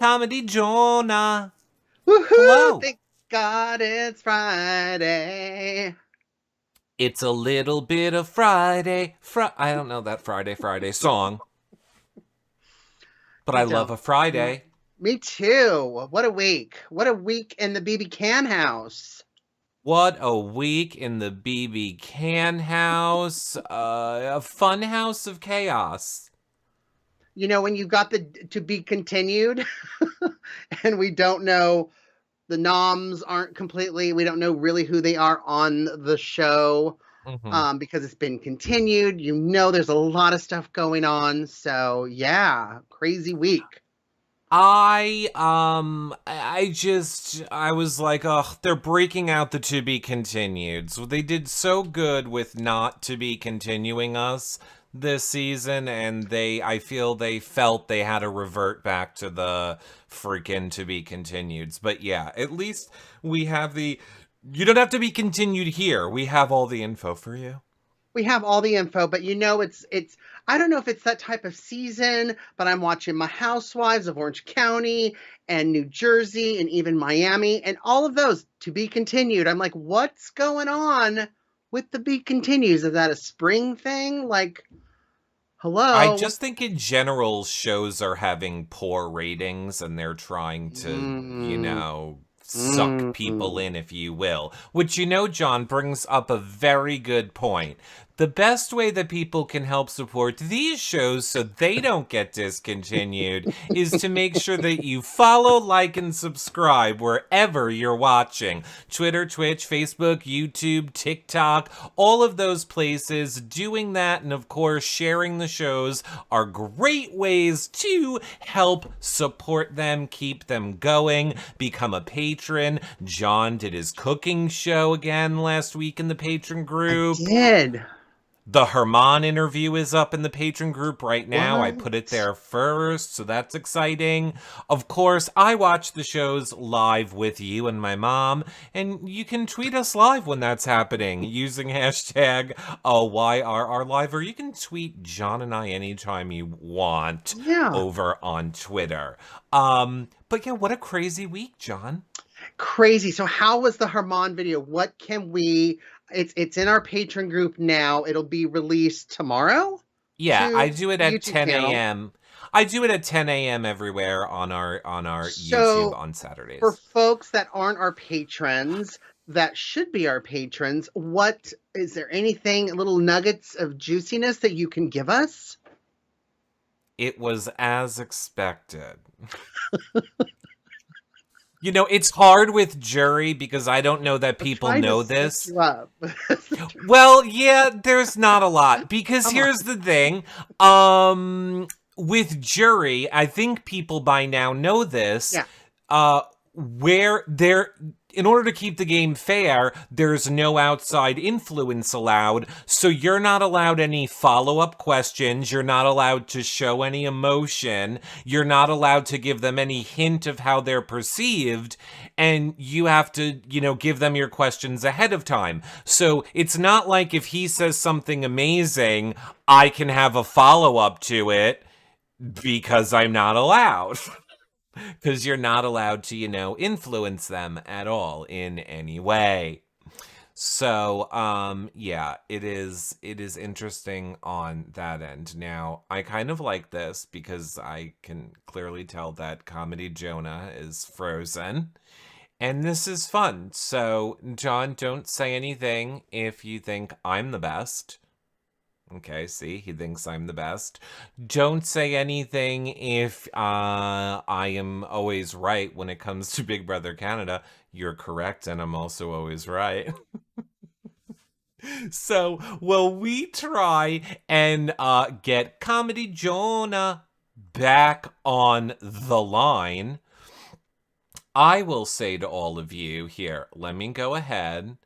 Comedy Jonah. Woohoo! Hello. Thank God it's Friday. It's a little bit of Friday. I don't know that Friday song, but I I love don't. a Friday. Me too. What a week. What a week in the BB Can house. What a week in the BB Can house. A fun house of chaos. You know, when you got the to be continued, and we don't know, the noms aren't completely, we don't know really who they are on the show, Mhm. because it's been continued. You know, there's a lot of stuff going on. So, yeah, crazy week. I was like, ugh, they're breaking out the to be continued. So they did so good with not to be continuing us this season, and I feel they felt they had to revert back to the freaking to be continueds. But yeah, at least we have you don't have to be continued here. We have all the info for you. We have all the info, but you know, it's I don't know if it's that type of season, but I'm watching my Housewives of Orange County and New Jersey and even Miami and all of those to be continued. I'm like, what's going on with the be continues? Is that a spring thing? Like, I hello, just think in general shows are having poor ratings and they're trying to, mm, suck people mm. in, if you will. Which, John, brings up a very good point. The best way that people can help support these shows so they don't get discontinued is to make sure that you follow, like, and subscribe wherever you're watching. Twitter, Twitch, Facebook, YouTube, TikTok, all of those places. Doing that and, of course, sharing the shows are great ways to help support them, keep them going, become a patron. John did his cooking show again last week in the patron I group. did. The Herman interview is up in the patron group right now. I put it What? there first, so that's exciting. Of course, I watch the shows live with you and my mom, and you can tweet us live when that's happening using hashtag YRRLive, or you can tweet John and I anytime you want Yeah. over on Twitter. But yeah, what a crazy week, John. Crazy. So how was the Herman video? What can we it's in our patron group now. It'll be released tomorrow Yeah, I to do it the at YouTube 10 channel. a.m. I do it at 10 a.m. everywhere on our YouTube So on for Saturdays. folks that aren't our patrons, that should be our patrons, what is there anything, little nuggets of juiciness that you can give us? It was as expected. It's hard with jury because I don't know that I'm people trying to know set this. you up. Well, yeah, there's not a lot because Come on. here's the thing. With jury, I think people by now know this. Yeah. Uh, where there, in order to keep the game fair, there's no outside influence allowed. So you're not allowed any follow-up questions. You're not allowed to show any emotion. You're not allowed to give them any hint of how they're perceived. And you have to, give them your questions ahead of time. So it's not like if he says something amazing, I can have a follow-up to it because I'm not allowed. Because you're not allowed to, influence them at all in any way. So, yeah, it is interesting on that end. Now, I kind of like this because I can clearly tell that Comedy Jonah is frozen. And this is fun. So, John, don't say anything if you think I'm the best. Okay, see, he thinks I'm the best. Don't say anything if I am always right when it comes to Big Brother Canada. You're correct, and I'm also always right. So, will we try and get Comedy Jonah back on the line? I will say to all of you here, let me go ahead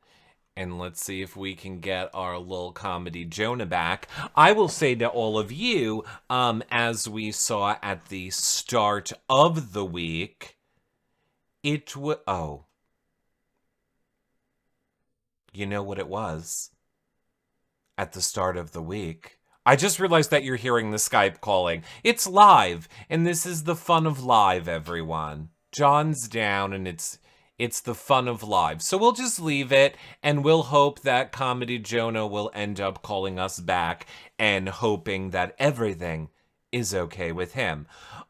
and let's see if we can get our little Comedy Jonah back. I will say to all of you, as we saw at the start of the week, you know what it was? At the start of the week, I just realized that you're hearing the Skype calling. It's live, and this is the fun of live, everyone. John's down, and it's the fun of live. So we'll just leave it, and we'll hope that Comedy Jonah will end up calling us back and hoping that everything is okay with him.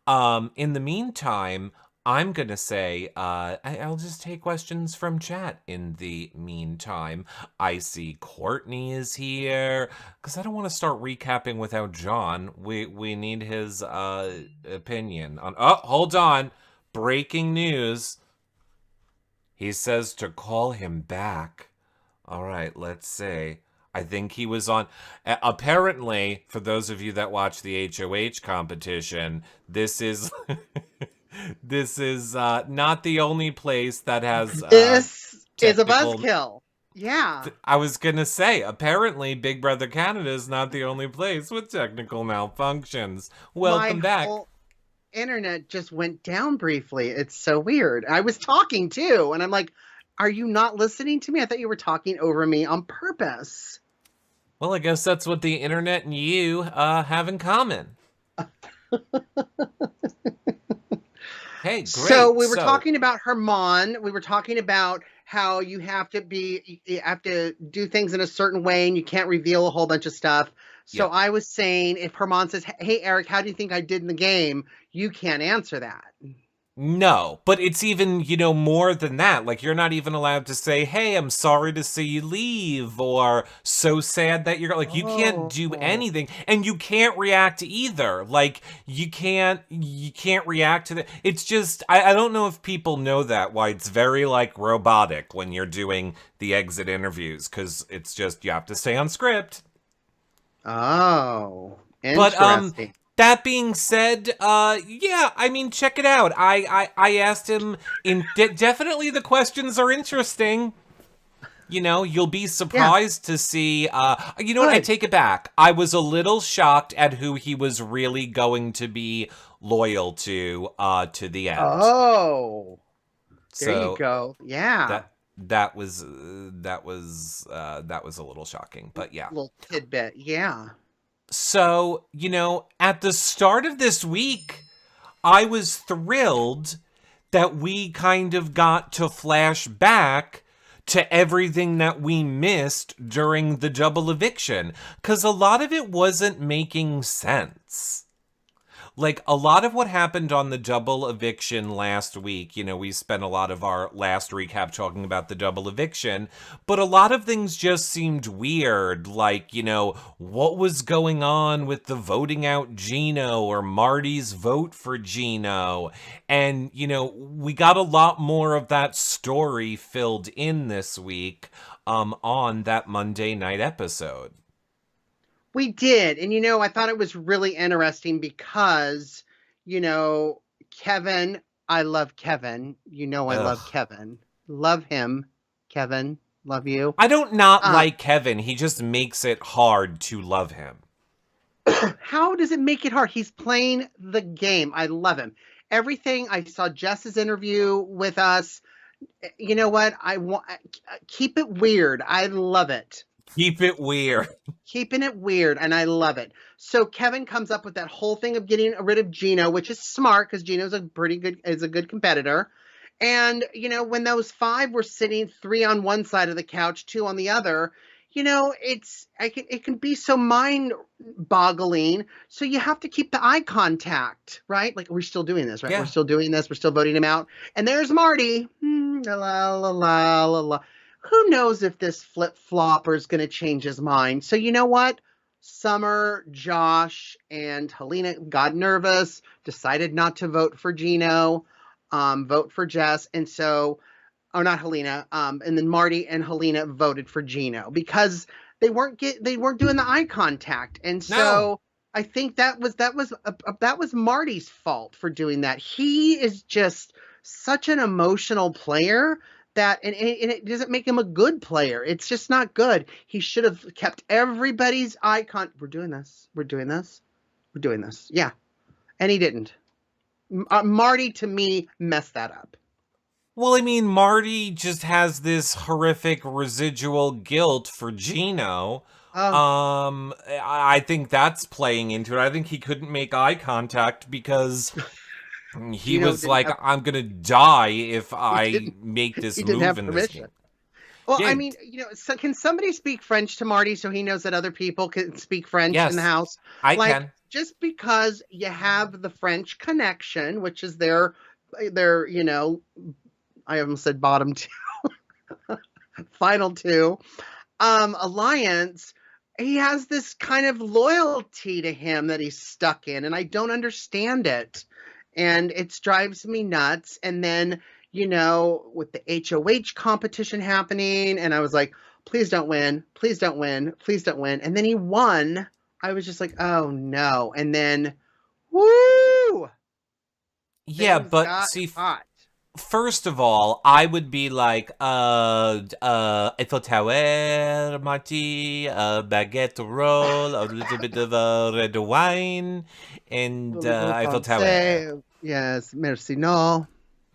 In the meantime, I'm going to say I'll just take questions from chat in the meantime. I see Courtney is here because I don't want to start recapping without John. We need his opinion on. Oh, hold on. Breaking news. He says to call him back. All right, let's see. I think he was on. Apparently, for those of you that watch the HOH competition, this is this is not the only place that has This is a technical. buzzkill. Yeah. I was gonna say, apparently, Big Brother Canada is not the only place with technical malfunctions. Welcome My back. whole internet just went down briefly. It's so weird. I was talking too, and I'm like, are you not listening to me? I thought you were talking over me on purpose. Well, I guess that's what the internet and you have in common. Hey, great. So we were talking about Herman. We were talking about how you have to do things in a certain way and you can't reveal a whole bunch of stuff. So Yeah. I was saying if Herman says, "Hey Eric, how do you think I did in the game?" You can't answer that. No, but it's even, more than that. Like, you're not even allowed to say, hey, I'm sorry to see you leave, or so sad that you're, like, you can't do anything, and you can't react either. Like, you can't react to that. It's just, I don't know if people know that, why it's very, like, robotic when you're doing the exit interviews, because it's just, you have to stay on script. Oh, But, interesting. that being said, yeah, I mean, check it out. I asked him definitely the questions are interesting. You'll be surprised to see, you know what, I take it back. I was a little shocked at who he was really going to be loyal to the end. Oh, there So you go. Yeah. that was a little shocking, but yeah. Little tidbit. Yeah. So, at the start of this week, I was thrilled that we kind of got to flash back to everything that we missed during the double eviction, because a lot of it wasn't making sense. Like, a lot of what happened on the double eviction last week, we spent a lot of our last recap talking about the double eviction, but a lot of things just seemed weird. Like, what was going on with the voting out Gino or Marty's vote for Gino? And, we got a lot more of that story filled in this week on that Monday night episode. We did. And, I thought it was really interesting because, Kevin, I love Kevin. I love Kevin. Love him, Kevin. Love you. I don't not like Kevin. He just makes it hard to love him. How does it make it hard? He's playing the game. I love him. Everything. I saw Jess's interview with us. You know what? I want keep it weird. I love it. Keep it weird. Keeping it weird, and I love it. So Kevin comes up with that whole thing of getting rid of Gino, which is smart because Gino's a good competitor. And when those 5 were sitting 3 on one side of the couch, 2 on the other, it can be so mind-boggling. So you have to keep the eye contact, right? Like, we're still doing this, right? Yeah. We're still doing this. We're still voting him out. And there's Marty. La la la la la. Who knows if this flip-flopper is going to change his mind? So you know what? Summer, Josh, and Helena got nervous, decided not to vote for Gino, vote for Jess. And so, or not Helena, and then Marty and Helena voted for Gino because they weren't doing the eye contact. And so No. I think that was Marty's fault for doing that. He is just such an emotional player that, and it doesn't make him a good player. It's just not good. He should have kept everybody's eye contact. We're doing this. We're doing this. We're doing this. Yeah. And he didn't. Marty, to me, messed that up. Well, I mean, Marty just has this horrific residual guilt for Gino. Oh, I think that's playing into it. I think he couldn't make eye contact because he Gino was didn't like, have I'm gonna die if he I didn't make this he didn't move have in this permission. game. Well, I Yeah, mean, so can somebody speak French to Marty so he knows that other people can speak French in the yes, house? I Like, can. just because you have the French connection, which is their, I almost said bottom two, final two, alliance, he has this kind of loyalty to him that he's stuck in, and I don't understand it. And it drives me nuts. And then, with the HOH competition happening, and I was like, please don't win, please don't win, please don't win. And then he won. I was just like, oh no. And then, woo, Yeah, things but got see, hot. first of all, I would be like, Eiffel Tower, Marty, baguette roll, a little bit of red wine, and Voulez-vous Eiffel Tower. penser? Yes, merci, no.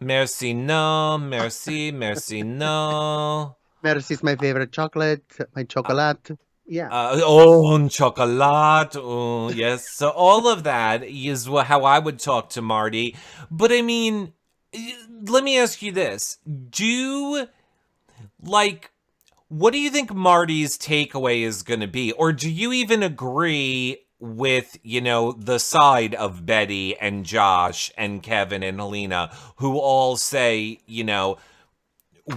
Merci, no, merci, merci, no. Merci is my favorite chocolate, my chocolate. Yeah. Un chocolat, yes. So all of that is how I would talk to Marty. But I mean, let me ask you this. Like, what do you think Marty's takeaway is going to be? Or do you even agree with, the side of Betty and Josh and Kevin and Helena who all say,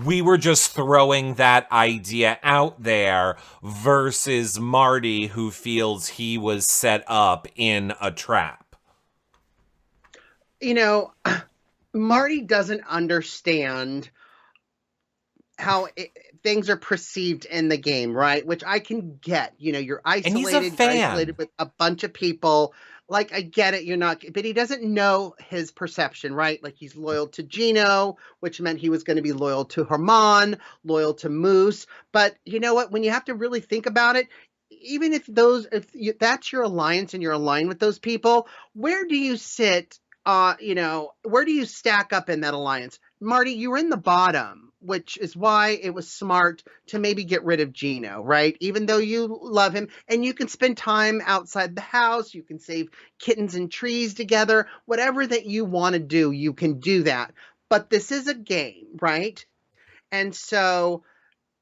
we were just throwing that idea out there versus Marty who feels he was set up in a trap? You know, Marty doesn't understand how things are perceived in the game, right? Which I can get. You're And he's a isolated, you're isolated fan. with a bunch of people. Like, I get it, you're not, but he doesn't know his perception, right? Like, he's loyal to Gino, which meant he was going to be loyal to Herman, loyal to Moose. But you know what? When you have to really think about it, even if that's your alliance and you're aligned with those people, where do you sit? Where do you stack up in that alliance? Marty, you were in the bottom, which is why it was smart to maybe get rid of Gino, right? Even though you love him and you can spend time outside the house, you can save kittens and trees together, whatever that you want to do, you can do that. But this is a game, right? And so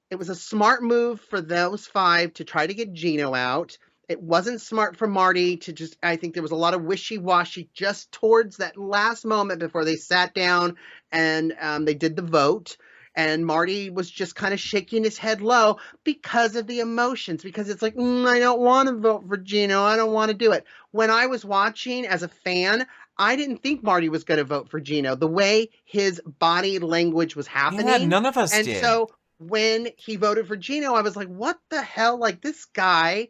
it was a smart move for those five to try to get Gino out. It wasn't smart for Marty to just, I think there was a lot of wishy-washy just towards that last moment before they sat down and they did the vote. And Marty was just kind of shaking his head low because of the emotions, because it's like, I don't want to vote for Gino. I don't want to do it. When I was watching as a fan, I didn't think Marty was going to vote for Gino, the way his body language was Yeah, happening. none of us And did. so when he voted for Gino, I was like, what the hell? Like, this guy,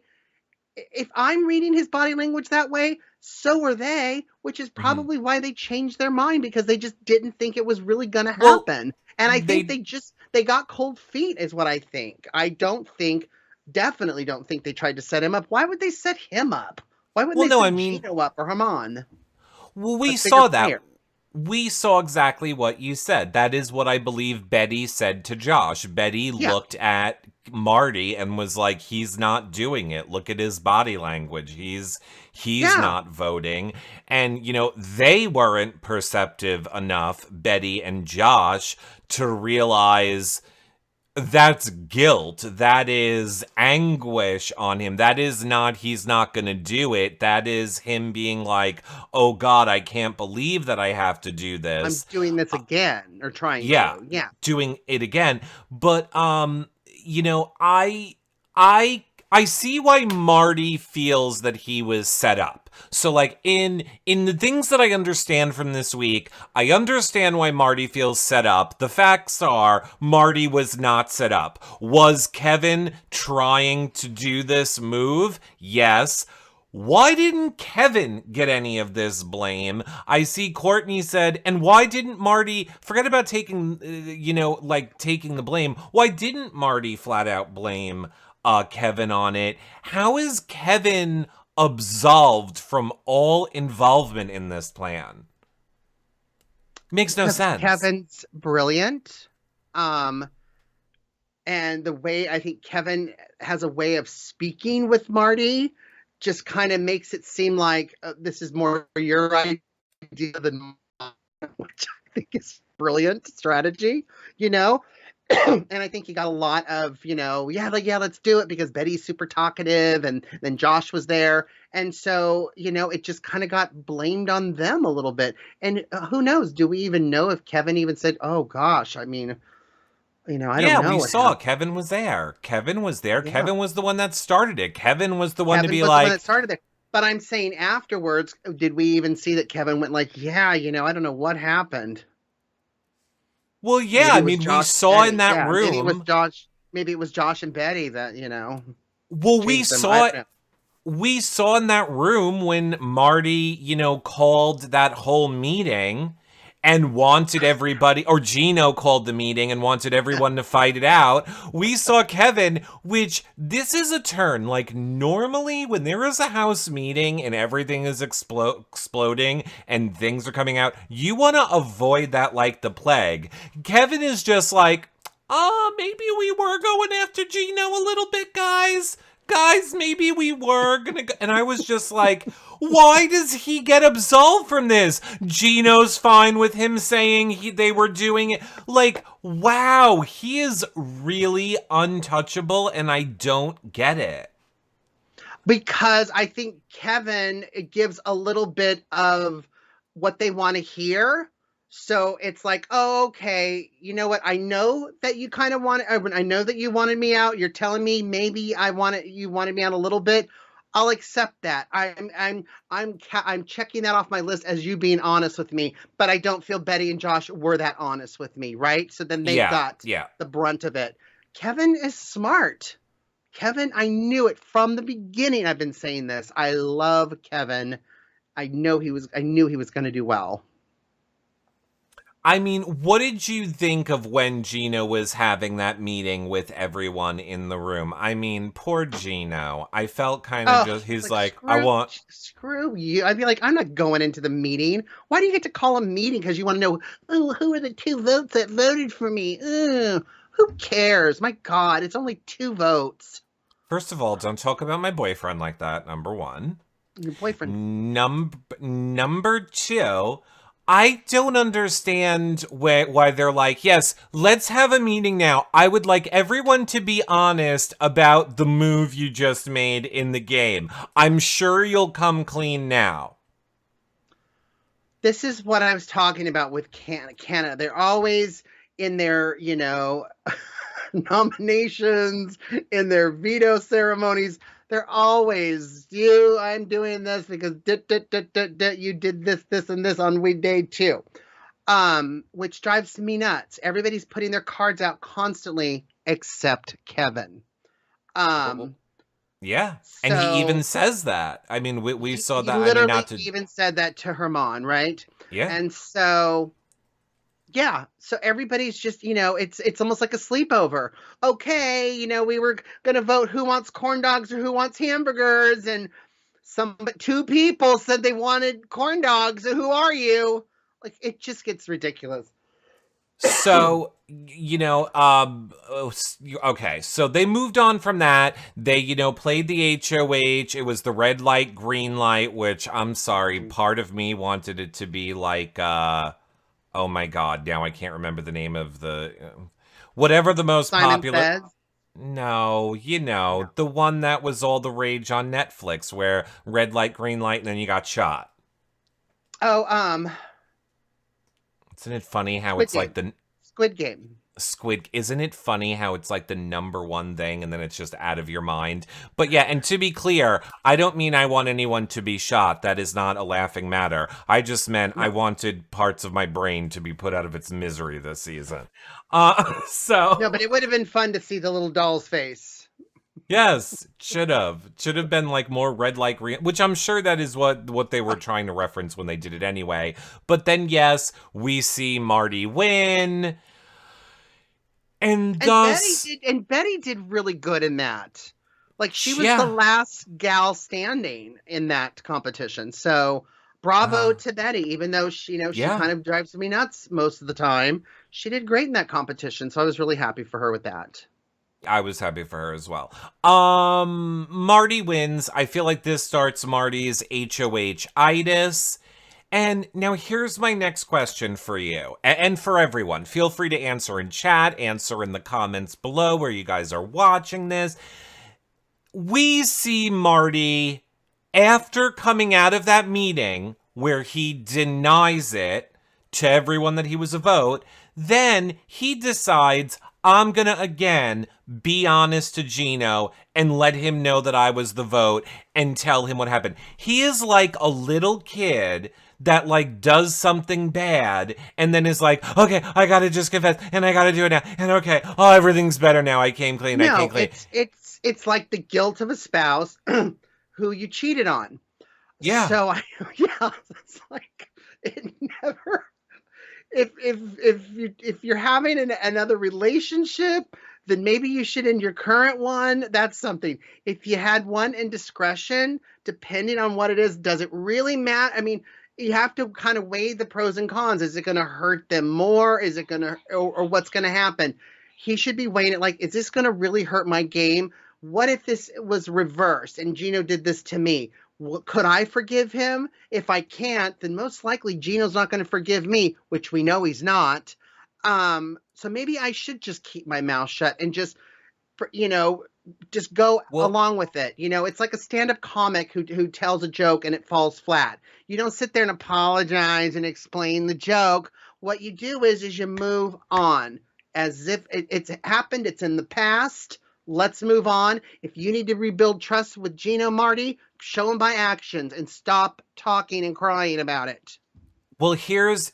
if I'm reading his body language that way, so are they, which is Mhm. probably why they changed their mind, because they just didn't think it was really going to Well, happen. And I think they they got cold feet is what I think. I definitely don't think they tried to set him up. Why would they set him up? Why wouldn't well, they no, I set mean, Gino up or Haman, well, a we bigger saw that. player? We saw exactly what you said. That is what I believe Betty said to Josh. Betty Yeah, looked at Marty and was like, he's not doing it. Look at his body language. He's yeah. not voting. And, they weren't perceptive enough, Betty and Josh, to realize that's guilt. That is anguish on him. That is not, he's not going to do it. That is him being like, oh God, I can't believe that I have to do I'm this. doing this again, or trying Yeah, to. Yeah. doing it again. But, I see why Marty feels that he was set up. So like in the things that I understand from this week, I understand why Marty feels set up. The facts are Marty was not set up. Was Kevin trying to do this move? Yes. Why didn't Kevin get any of this blame? I see Courtney said, and why didn't Marty, forget about taking, taking the blame. Why didn't Marty flat out blame Kevin on it? How is Kevin absolved from all involvement in this plan? Makes no because sense. Kevin's brilliant. Um, and the way I think Kevin has a way of speaking with Marty just kind of makes it seem like this is more your idea than mine, which I think is brilliant strategy, you know? And I think he got a lot of, yeah, like, yeah, let's do it because Betty's super talkative and then Josh was there. And so, it just kind of got blamed on them a little bit. And who knows? Do we even know if Kevin even said, oh gosh, I mean, I don't Yeah, know we what saw happened. Kevin was there. Kevin was there. Yeah. Kevin was the one that started it. Kevin was the one to Kevin be was the one like, that started it. But I'm saying afterwards, did we even see that Kevin went like, yeah, I don't know what happened. well, yeah, Maybe I it was mean, we Josh saw and in Betty. that Yeah, maybe it was room. Josh. Maybe it was Josh and Betty that, Well, changed them. I don't know. we saw in that room when Marty, called that whole meeting and wanted everybody, or Gino called the meeting and wanted everyone to fight it out. We saw Kevin, which this is a turn. Like, normally when there is a house meeting and everything is exploding and things are coming out, you want to avoid that like the plague. Kevin is just like, maybe we were going after Gino a little bit, guys. Guys, maybe we were gonna go. And I was just like, why does he get absolved from this? Gino's fine with him saying they were doing it. Like, wow, he is really untouchable, and I don't get it. Because I think Kevin it gives a little bit of what they want to hear. So it's like, oh, okay, you know what? I know that you kind of want. I know that you wanted me out. You're telling me maybe you wanted me out a little bit. I'll accept that. I'm checking that off my list as you being honest with me. But I don't feel Betty and Josh were that honest with me, right? So then they Yeah, got yeah. the brunt of it. Kevin is smart. Kevin, I knew it from the beginning. I've been saying this. I love Kevin. I knew he was going to do well. I mean, what did you think of when Gino was having that meeting with everyone in the room? I mean, poor Gino. I felt kind of Oh, just, it's he's like like, I want, screw you. I'd be like, I'm not going into the meeting. Why do you get to call a meeting? Because you want to know, oh, who are the 2 votes that voted for me? Ugh, who cares? My God, it's only 2 votes. first of all, don't talk about my boyfriend like that, number one. Your boyfriend. Number two, I don't understand why they're like, yes, let's have a meeting now. I would like everyone to be honest about the move you just made in the game. I'm sure you'll come clean now. This is what I was talking about with Canada. They're always in their, nominations, in their veto ceremonies. They're always, I'm doing this because you did this, and this on day 2. Which drives me nuts. Everybody's putting their cards out constantly except Kevin. Yeah. And he even So says that. I mean, we saw he that. I mean, literally not to, even said that to Herman, right? yeah. And so yeah, so everybody's just, it's almost like a sleepover. Okay, we were gonna vote who wants corn dogs or who wants hamburgers, and but 2 people said they wanted corn dogs. So who are you? Like, it just gets ridiculous. So, okay, so they moved on from that. They, played the HOH. It was the red light, green light, which I'm sorry, part of me wanted it to be like, oh my God, now I can't remember the name of the, whatever the most Simon popular. Says. No, No. the one that was all the rage on Netflix where red light, green light, and then you got shot. Oh, Isn't it funny how Squid it's like Game. the Squid Game. isn't it funny how it's like the number one thing and then it's just out of your mind? But yeah, and to be clear, I don't mean I want anyone to be shot. That is not a laughing matter. I just meant I wanted parts of my brain to be put out of its misery this season. So No, but it would have been fun to see the little doll's face. yes, should have been like more red light green, which I'm sure that is what they were trying to reference when they did it anyway. But then yes, we see Marty win. And thus, Betty did really good in that. Like, she was yeah. the last gal standing in that competition. So bravo to Betty, even though she Yeah. kind of drives me nuts most of the time. She did great in that competition, so I was really happy for her with that. I was happy for her as well. Marty wins. I feel like this starts Marty's HOH-itis. And now here's my next question for you and for everyone. Feel free to answer in chat, answer in the comments below where you guys are watching this. We see Marty after coming out of that meeting where he denies it to everyone that he was a vote. Then he decides, I'm going to again be honest to Gino and let him know that I was the vote and tell him what happened. He is like a little kid that like does something bad and then is like, okay, I gotta just confess and I gotta do it now. And okay, oh, everything's better now. I came clean. I No, came clean. it's like the guilt of a spouse who you cheated on. Yeah. So yeah, it's like it never. If you're having another relationship, then maybe you should end your current one. That's something. If you had one indiscretion, depending on what it is, does it really matter? I mean, you have to kind of weigh the pros and cons. Is it going to hurt them more? Is it going to, or what's going to happen? He should be weighing it like, is this going to really hurt my game? What if this was reversed and Gino did this to me? Could I forgive him? If I can't, then most likely Gino's not going to forgive me, which we know he's not. So maybe I should just keep my mouth shut and just go along with it. It's like a stand-up comic who tells a joke and it falls flat. You don't sit there and apologize and explain the joke. What you do is you move on as if it's happened. It's in the past. Let's move on. If you need to rebuild trust with Gino, Marty, show him by actions and stop talking and crying about it. Well, here's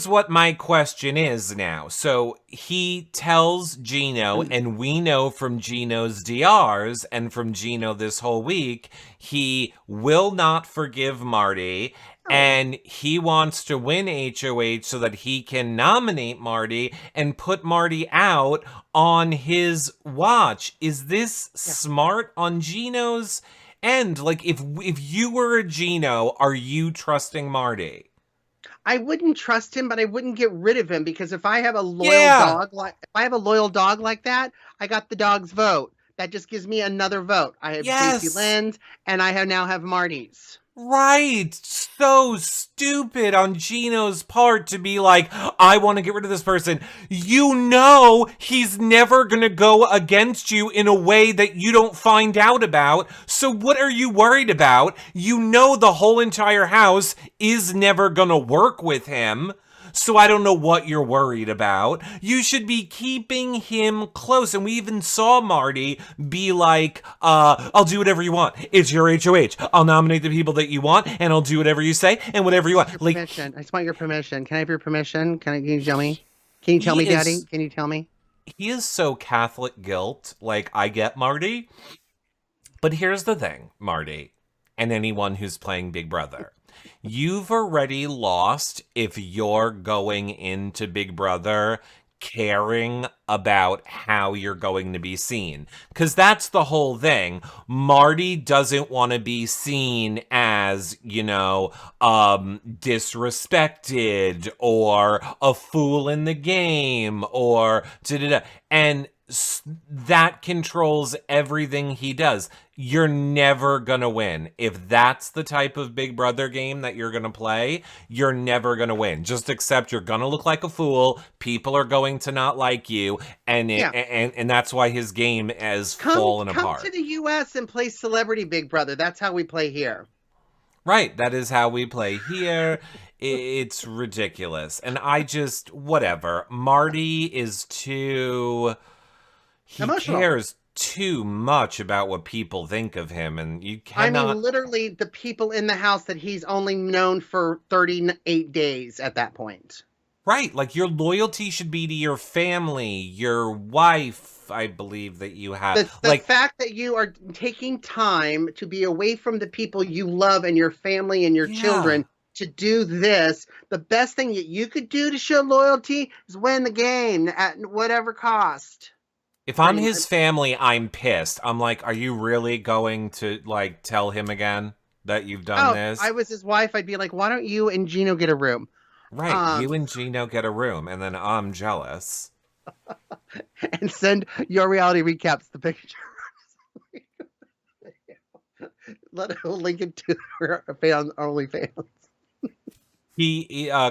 what my question is now. So he tells Gino, and we know from Gino's DRs and from Gino this whole week, he will not forgive Marty. And he wants to win HOH so that he can nominate Marty and put Marty out on his watch. Is this smart on Gino's end? Like, if you were a Gino, are you trusting Marty? I wouldn't trust him, but I wouldn't get rid of him because if I have a loyal dog like that, I got the dog's vote. That just gives me another vote. I have Stacey Lynn's, and I now have Marty's. Right. So stupid on Gino's part to be like, I want to get rid of this person. You know he's never going to go against you in a way that you don't find out about. So what are you worried about? You know the whole entire house is never going to work with him. So I don't know what you're worried about. You should be keeping him close. And we even saw Marty be like, I'll do whatever you want. It's your HOH. I'll nominate the people that you want, and I'll do whatever you say and whatever you want. I just want your permission. Can I have your permission? Can you tell me? Can you tell me, Daddy? Can you tell me? He is so Catholic guilt. Like, I get Marty. But here's the thing, Marty, and anyone who's playing Big Brother. You've already lost if you're going into Big Brother caring about how you're going to be seen. Because that's the whole thing. Marty doesn't want to be seen as, disrespected or a fool in the game or da-da-da. And that controls everything he does. You're never gonna win. If that's the type of Big Brother game that you're gonna play, you're never gonna win. Just accept you're gonna look like a fool. People are going to not like you, and that's why his game has fallen apart. Come to the U.S. and play Celebrity Big Brother. That's how we play here. Right, that is how we play here. It's ridiculous, and whatever. Marty is too. He emotional. Cares too much about what people think of him, and you cannot. I mean, literally, the people in the house that he's only known for 38 days at that point. Right, like your loyalty should be to your family, your wife. I believe that you have the fact that you are taking time to be away from the people you love and your family and your children to do this. The best thing that you could do to show loyalty is win the game at whatever cost. If I'm his family, I'm pissed. I'm like, are you really going to, tell him again? that you've done Oh, if this? I was his wife, I'd be like, why don't you and Gino get a room? Right, Um, you and Gino get a room, and then I'm jealous. and send your reality recaps the picture. Let her link it to her fan OnlyFans.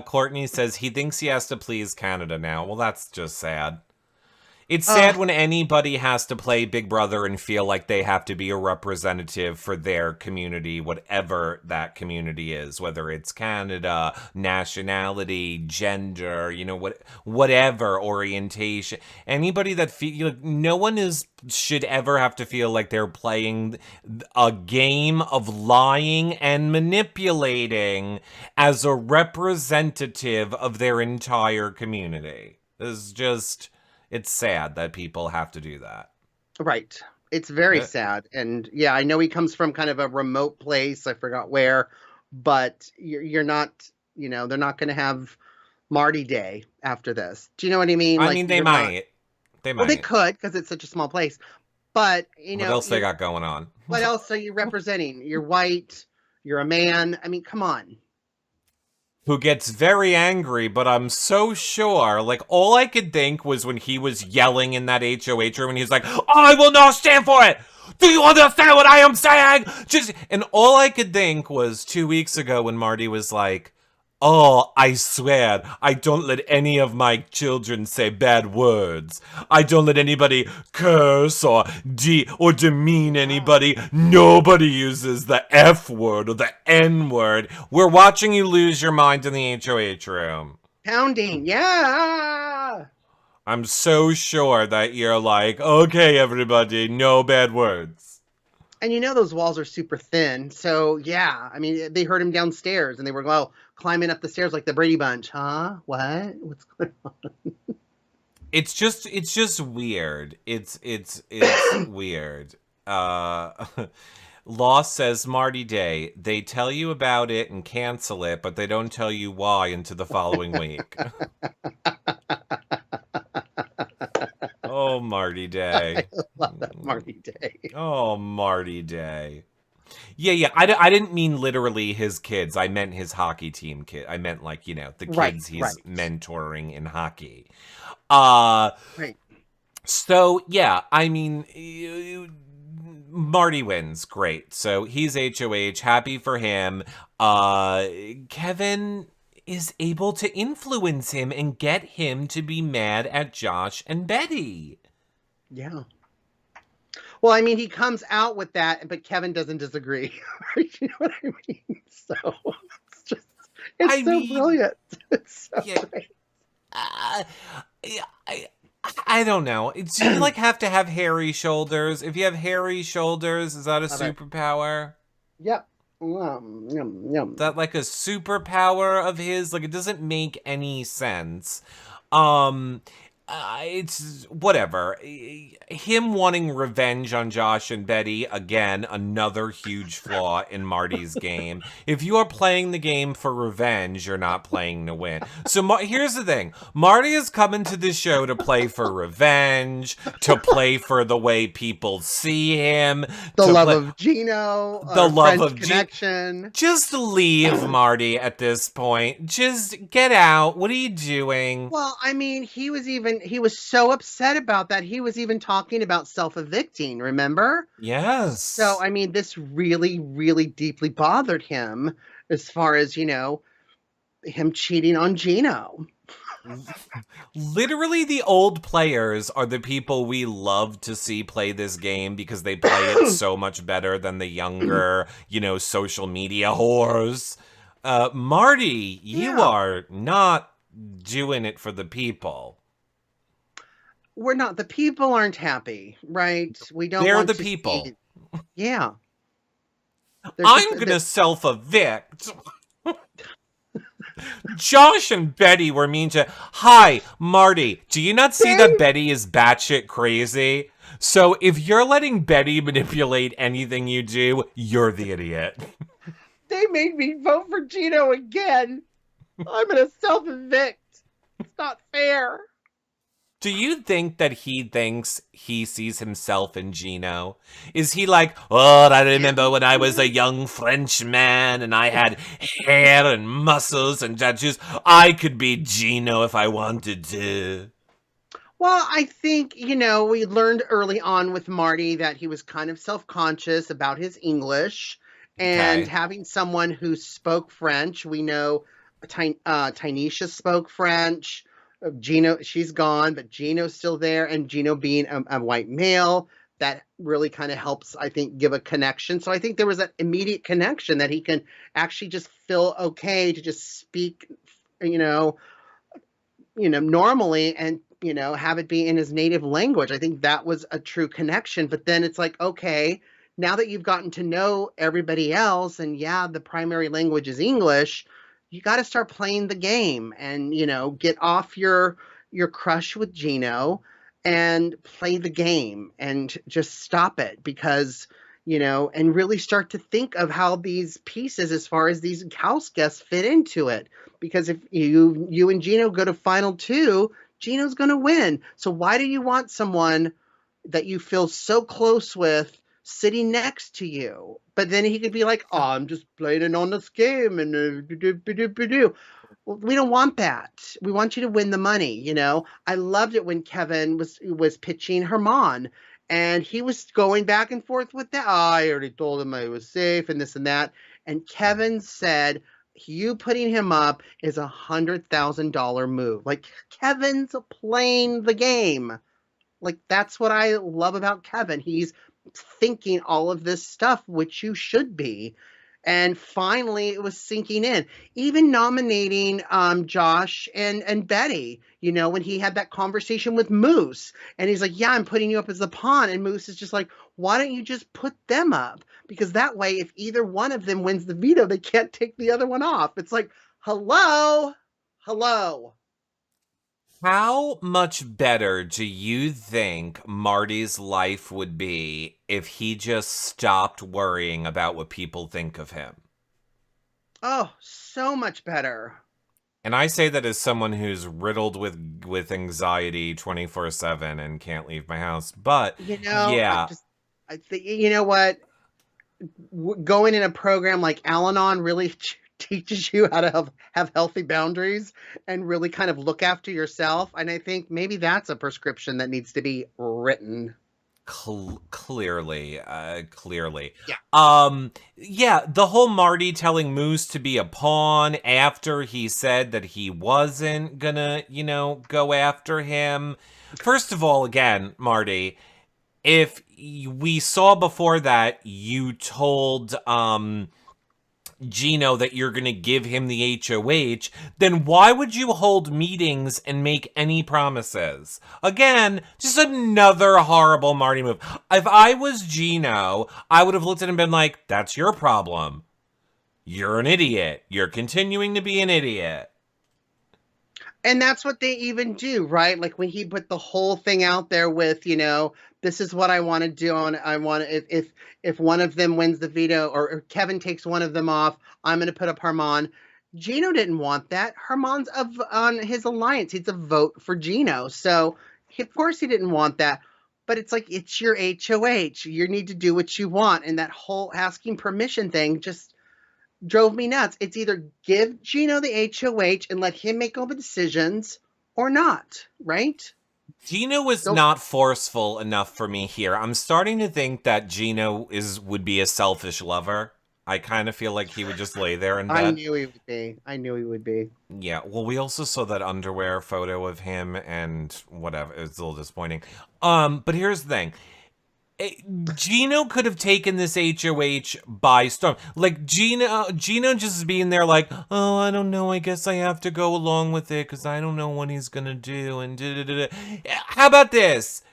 Courtney says he thinks he has to please Canada now. Well, that's just sad. It's Uh, sad when anybody has to play Big Brother and feel like they have to be a representative for their community, whatever that community is, whether it's Canada, nationality, gender, whatever orientation. Anybody that no one should ever have to feel like they're playing a game of lying and manipulating as a representative of their entire community. This is just... It's sad that people have to do that. right. It's very sad. And yeah, I know he comes from kind of a remote place. I forgot where, but you're not, they're not going to have Marty Day after this. Do you know what I mean? I Like, mean, they you're not. might. They Well, they might. could because it's such a small place. But, What else they got going on? what else are you representing? You're white. You're a man. I mean, come on. Who gets very angry, but I'm so sure, like, all I could think was when he was yelling in that HOH room and he's like, I will not stand for it! Do you understand what I am saying? And all I could think was 2 weeks ago when Marty was like, oh, I swear, I don't let any of my children say bad words. I don't let anybody curse or demean anybody. Nobody uses the F word or the N word. We're watching you lose your mind in the HOH room. Pounding. Yeah. I'm so sure that you're like, okay, everybody, no bad words. And those walls are super thin. So, yeah, I mean, they heard him downstairs and they were, climbing up the stairs like the Brady Bunch. Huh? What? What's going on? It's just weird. It's weird. Law says, Marty Day, they tell you about it and cancel it, but they don't tell you why into the following week. Oh, Marty Day. I love that Marty Day. Oh, Marty Day. Yeah. I didn't mean literally his kids. I meant his hockey team kid. I meant the kids he's mentoring in hockey. Right. So, yeah, I mean, Marty wins. Great. So he's HOH. Happy for him. Kevin is able to influence him and get him to be mad at Josh and Betty. Yeah. Well, I mean, he comes out with that, but Kevin doesn't disagree. You know what I mean? So it's so brilliant. It's so great. I don't know. Do you have to have hairy shoulders? If you have hairy shoulders, is that a superpower? Yep. Yum, yum. Is that like a superpower of his? It doesn't make any sense. It's whatever. Him wanting revenge on Josh and Betty, again, another huge flaw in Marty's game. If you are playing the game for revenge, you're not playing to win. So here's the thing. Marty is coming to this show to play for revenge, to play for the way people see him. The love of Gino. The love of connection. Just leave, Marty, at this point. Just get out. What are you doing? Well, I mean, he was so upset about that. He was even talking about self-evicting, remember? Yes. So, I mean, this really, really deeply bothered him as far as, him cheating on Gino. Literally, the old players are the people we love to see play this game because they play it so much better than the younger, social media whores. Marty, you are not doing it for the people. We're not. The people aren't happy, right? We don't. They're want the to people. Yeah. I'm gonna self-evict. Josh and Betty were mean to... Hi, Marty, do you not see that Betty is batshit crazy? So if you're letting Betty manipulate anything you do, you're the idiot. They made me vote for Gino again. I'm gonna self-evict. It's not fair. Do you think that he thinks he sees himself in Gino? Is he like, oh, I remember when I was a young French man and I had hair and muscles and tattoos. I could be Gino if I wanted to. Well, I think, we learned early on with Marty that he was kind of self-conscious about his English and Okay. having someone who spoke French. We know Tynesha spoke French. Gino, she's gone, but Gino's still there. And Gino being a white male, that really kind of helps, I think, give a connection. So I think there was that immediate connection that he can actually just feel okay to just speak, you know, normally and, have it be in his native language. I think that was a true connection. But then it's like, okay, now that you've gotten to know everybody else and yeah, the primary language is English, you got to start playing the game and, get off your crush with Gino and play the game and just stop it because, and really start to think of how these pieces as far as these house guests fit into it. Because if you and Gino go to final two, Gino's going to win. So why do you want someone that you feel so close with sitting next to you? But then he could be like, oh, I'm just playing on this game and well, we don't want that. We want you to win the money. I loved it when Kevin was pitching Herman and he was going back and forth with that. Oh, I already told him I was safe and this and that. And Kevin said, you putting him up is $100,000 move. Like, Kevin's playing the game. Like, that's what I love about Kevin. He's thinking all of this stuff, which you should be. And finally, it was sinking in. Even nominating Josh and Betty, when he had that conversation with Moose. And he's like, yeah, I'm putting you up as the pawn. And Moose is just like, why don't you just put them up? Because that way, if either one of them wins the veto, they can't take the other one off. It's like, hello. How much better do you think Marty's life would be if he just stopped worrying about what people think of him? Oh, so much better. And I say that as someone who's riddled with anxiety 24/7 and can't leave my house. But yeah, I think, you know what? Going in a program like Al-Anon really teaches you how to have healthy boundaries and really kind of look after yourself. And I think maybe that's a prescription that needs to be written. Clearly. Yeah. Yeah, the whole Marty telling Moose to be a pawn after he said that he wasn't gonna, go after him. First of all, again, Marty, if we saw before that you told Gino that you're going to give him the HOH, then why would you hold meetings and make any promises? Again, just another horrible Marty move. If I was Gino, I would have looked at him and been like, that's your problem. You're an idiot. You're continuing to be an idiot. And that's what they even do, right? Like when he put the whole thing out there with, this is what I want to do. And I want if one of them wins the veto or Kevin takes one of them off, I'm going to put up Herman. Gino didn't want that. Herman's on his alliance. He's a vote for Gino. So of course he didn't want that. But it's like, it's your HOH. You need to do what you want. And that whole asking permission thing just drove me nuts. It's either give Gino the HOH and let him make all the decisions or not, right? Gino was not forceful enough for me here. I'm starting to think that Gino would be a selfish lover. I kind of feel like he would just lay there in bed. I knew he would be. Yeah, well, we also saw that underwear photo of him and whatever. It was a little disappointing. But here's the thing. Gino could have taken this HOH by storm. Like, Gino just being there like, oh, I don't know, I guess I have to go along with it because I don't know what he's going to do. And How about this?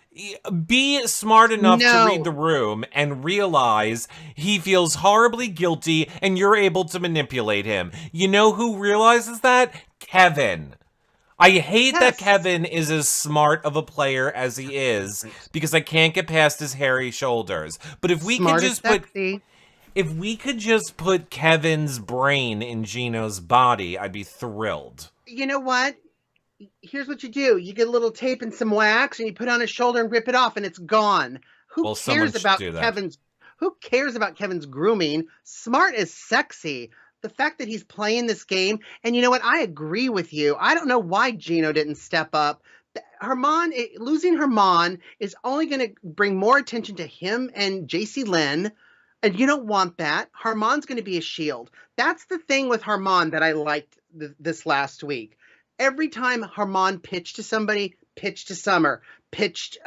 Be smart enough to read the room and realize he feels horribly guilty and you're able to manipulate him. You know who realizes that? Kevin. I hate that Kevin is as smart of a player as he is because I can't get past his hairy shoulders. But if we could just put Kevin's brain in Gino's body, I'd be thrilled. You know what? Here's what you do. You get a little tape and some wax and you put it on his shoulder and rip it off and it's gone. Well, someone should do that. Who cares about Kevin's grooming? Smart is sexy. The fact that he's playing this game, and you know what? I agree with you. I don't know why Gino didn't step up. Losing Herman is only going to bring more attention to him and JC Lynn, and you don't want that. Herman's going to be a shield. That's the thing with Herman that I liked this last week. Every time Herman pitched to somebody, pitched to Summer, pitched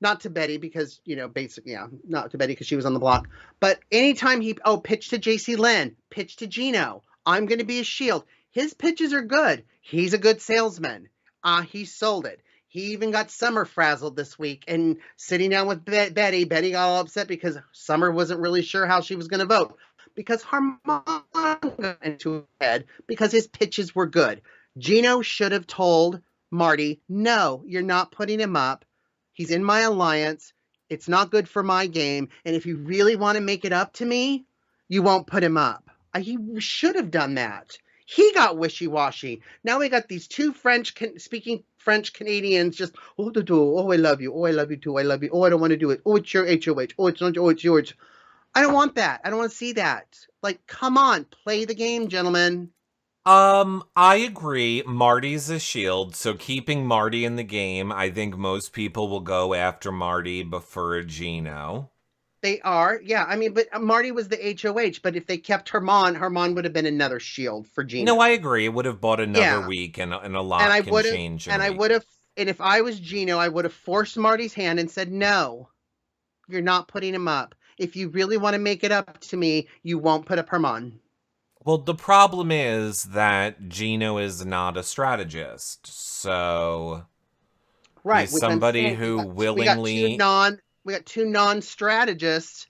not to Betty because, basically, not to Betty because she was on the block. But anytime pitch to JC Lynn, pitch to Gino, I'm going to be a shield. His pitches are good. He's a good salesman. He sold it. He even got Summer frazzled this week and sitting down with Betty. Betty got all upset because Summer wasn't really sure how she was going to vote because Herman got into his head because his pitches were good. Gino should have told Marty, no, you're not putting him up. He's in my alliance. It's not good for my game. And if you really want to make it up to me, you won't put him up. He should have done that. He got wishy-washy. Now we got these two speaking French Canadians just, oh, I love you. Oh, I love you too. I love you. Oh, I don't want to do it. Oh, it's your HOH. Oh, it's not. Oh, it's yours. I don't want that. I don't want to see that. Like, come on. Play the game, gentlemen. I agree. Marty's a shield, so keeping Marty in the game, I think most people will go after Marty before Gino. They are, yeah. I mean, but Marty was the HOH, but if they kept Herman would have been another shield for Gino. No, I agree. It would have bought another week and a lot can change. And if I was Gino, I would have forced Marty's hand and said, no, you're not putting him up. If you really want to make it up to me, you won't put up Herman. Well, the problem is that Gino is not a strategist, so right, he's somebody who willingly... We got two non-strategists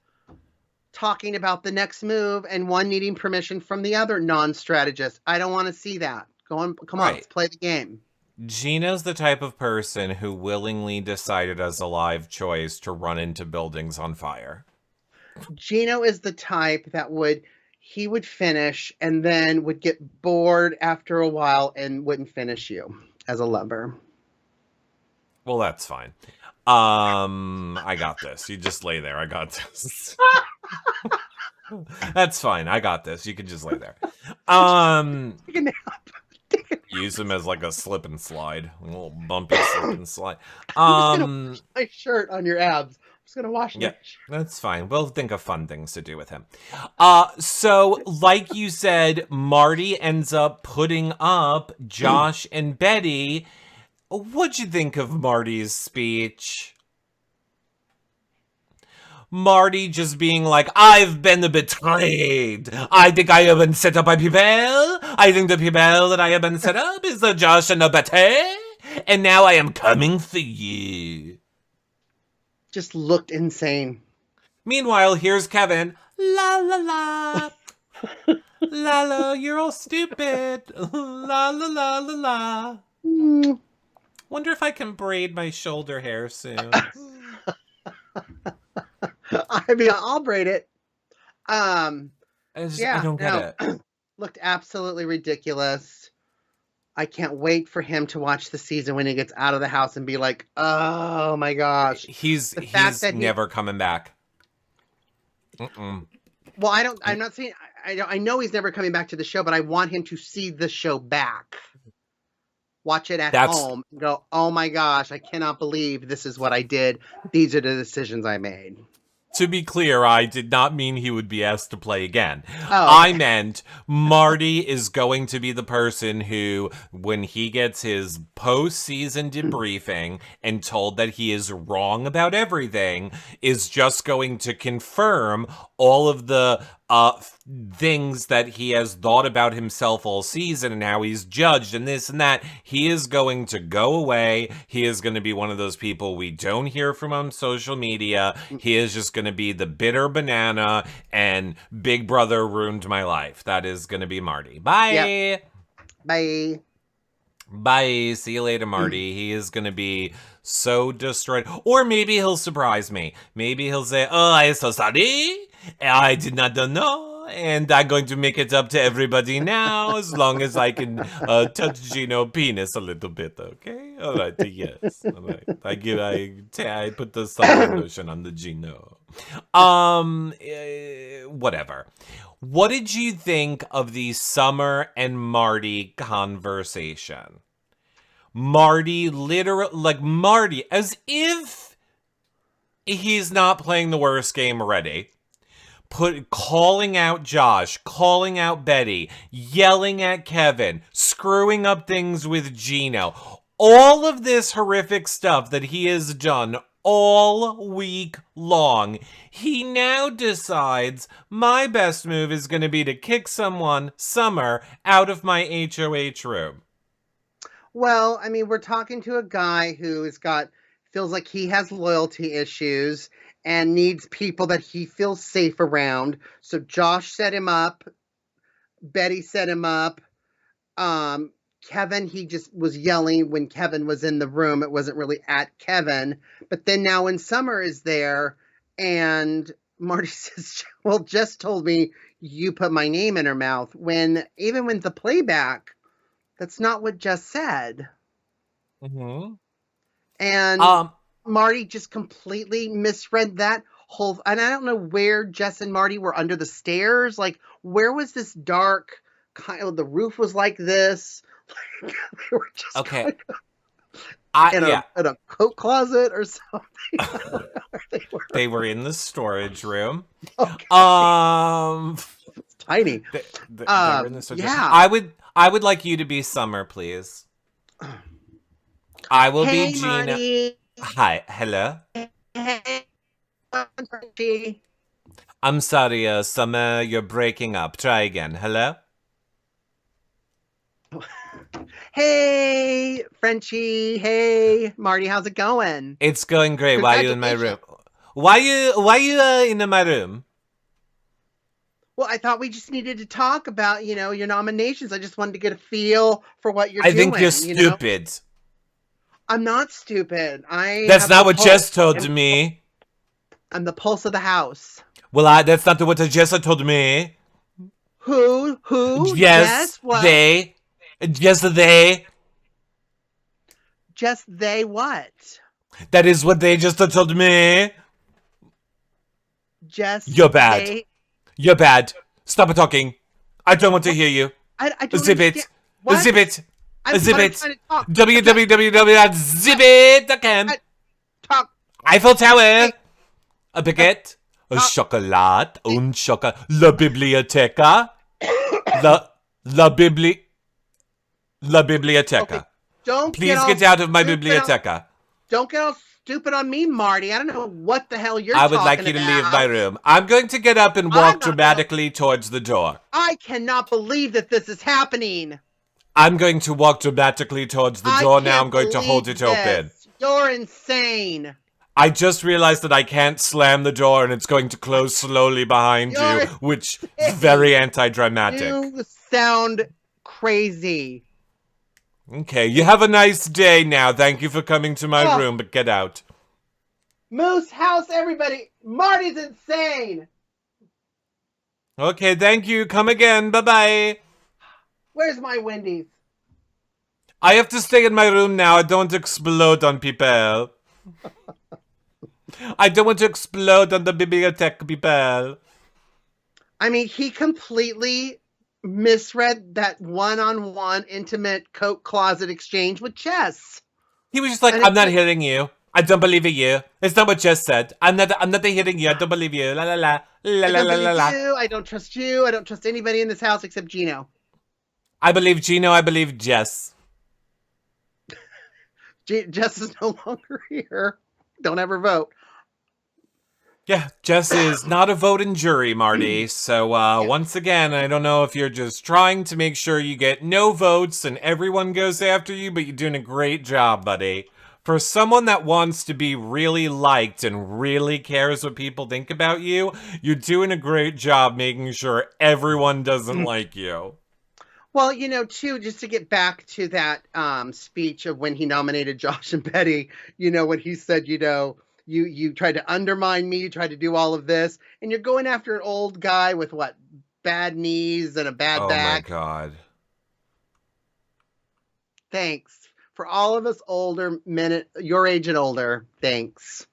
talking about the next move and one needing permission from the other non-strategist. I don't want to see that. Come on, let's play the game. Gino's the type of person who willingly decided as a live choice to run into buildings on fire. Gino is the type that would finish and then would get bored after a while and wouldn't finish you as a lover. Well, that's fine. I got this. You just lay there. I got this. That's fine. I got this. You can just lay there. Take a nap. Use him as like a slip and slide. A little bumpy slip and slide. I'm just gonna wash my shirt on your abs. I'm just gonna wash my shirt. That's fine. We'll think of fun things to do with him. So like you said, Marty ends up putting up Josh and Betty. What'd you think of Marty's speech? Marty just being like, I've been betrayed. I think I have been set up by people. I think the people that I have been set up is the Josh and the Betty. And now I am coming for you. Just looked insane. Meanwhile, here's Kevin. La la la. La la, you're all stupid. La la la la la. Wonder if I can braid my shoulder hair soon. I mean, I'll braid it. I don't get it. Looked absolutely ridiculous. I can't wait for him to watch the season when he gets out of the house and be like, oh my gosh. He's never coming back. Well, I'm not saying, I know he's never coming back to the show, but I want him to see the show back. Watch it at home and go, oh my gosh, I cannot believe this is what I did. These are the decisions I made. To be clear, I did not mean he would be asked to play again. Oh. I meant Marty is going to be the person who, when he gets his post-season debriefing and told that he is wrong about everything, is just going to confirm all of the things that he has thought about himself all season and how he's judged and this and that. He is going to go away. He is going to be one of those people we don't hear from on social media. He is just going to be the bitter banana and Big Brother ruined my life. That is going to be Marty. Bye. Yep. Bye. Bye. See you later, Marty. He is going to be so destroyed. Or maybe he'll surprise me. Maybe he'll say, oh, I'm so sorry. I did not know. and I'm going to make it up to everybody now, as long as I can touch Gino penis a little bit. Okay, all right, yes, all right. I put the suntan lotion on the Gino. Whatever. What did you think of the Summer and Marty conversation? Marty Marty, as if he's not playing the worst game already. Calling out Josh, calling out Betty, yelling at Kevin, screwing up things with Gino. All of this horrific stuff that he has done all week long. He now decides my best move is going to be to kick someone, Summer, out of my HOH room. Well, I mean, we're talking to a guy who feels like he has loyalty issues and needs people that he feels safe around. So Josh set him up. Betty set him up. Kevin, he just was yelling when Kevin was in the room. It wasn't really at Kevin. But then now when Summer is there and Marty says, well, Jess told me you put my name in her mouth. Even with the playback, that's not what Jess said. Mm-hmm. And Marty just completely misread that whole. And I don't know where Jess and Marty were under the stairs. Like, where was this dark kind of? The roof was like this. They were just okay. In a coat closet or something. They were in the storage room. Okay. It's tiny. They were in the storage room. I would like you to be Summer, please. I will be Gina. Marty. Hi, hello. Hey, Marty. I'm sorry, Summer, you're breaking up. Try again. Hello? Hey, Frenchie. Hey, Marty, how's it going? It's going great. Why are you in my room? Why you in my room? Well, I thought we just needed to talk about, your nominations. I just wanted to get a feel for what you're doing. I think you're stupid. I'm not stupid. That's not what Jess told me. I'm the pulse of the house. Well, that's not what Jess told me. Who? Yes, what? they. Just they. Just they what? That is what they just told me. You're bad. They... You're bad. Stop talking. I don't want to hear you. I don't Zip understand. it. What? Zip it. Zip it. www.zipit.com. Talk. Eiffel Tower. A baguette. A chocolat. Un chocolat. La biblioteca. La biblioteca. Okay. Please get out of my biblioteca. Don't get all stupid on me, Marty. I don't know what the hell you're talking about. I would like you to leave my room. I'm going to get up and walk dramatically towards the door. I cannot believe that this is happening. I'm going to walk dramatically towards the door now. I'm going to hold it open. You're insane. I just realized that I can't slam the door and it's going to close slowly behind you, which is very anti-dramatic. You sound crazy. Okay, you have a nice day now. Thank you for coming to my room, but get out. Moose House, everybody. Marty's insane. Okay, thank you. Come again. Bye-bye. Where's my Wendy's? I have to stay in my room now. I don't explode on people. I don't want to explode on the bibliothèque people. I mean, he completely misread that one-on-one intimate coat closet exchange with Jess. He was just like, I'm not hearing you. I don't believe you. It's not what Jess said. I'm not hearing you. I don't believe you. La la la. La la la la la. I don't trust you. I don't trust anybody in this house except Gino. I believe Gino. I believe Jess. Jess is no longer here. Don't ever vote. Yeah, Jess is not a voting jury, Marty. So once again, I don't know if you're just trying to make sure you get no votes and everyone goes after you, but you're doing a great job, buddy. For someone that wants to be really liked and really cares what people think about you, you're doing a great job making sure everyone doesn't like you. Well, too, just to get back to that speech of when he nominated Josh and Betty, when he said, you tried to undermine me, you tried to do all of this, and you're going after an old guy with what, bad knees and a bad Oh my back. God. Thanks. For all of us older men, your age and older, thanks.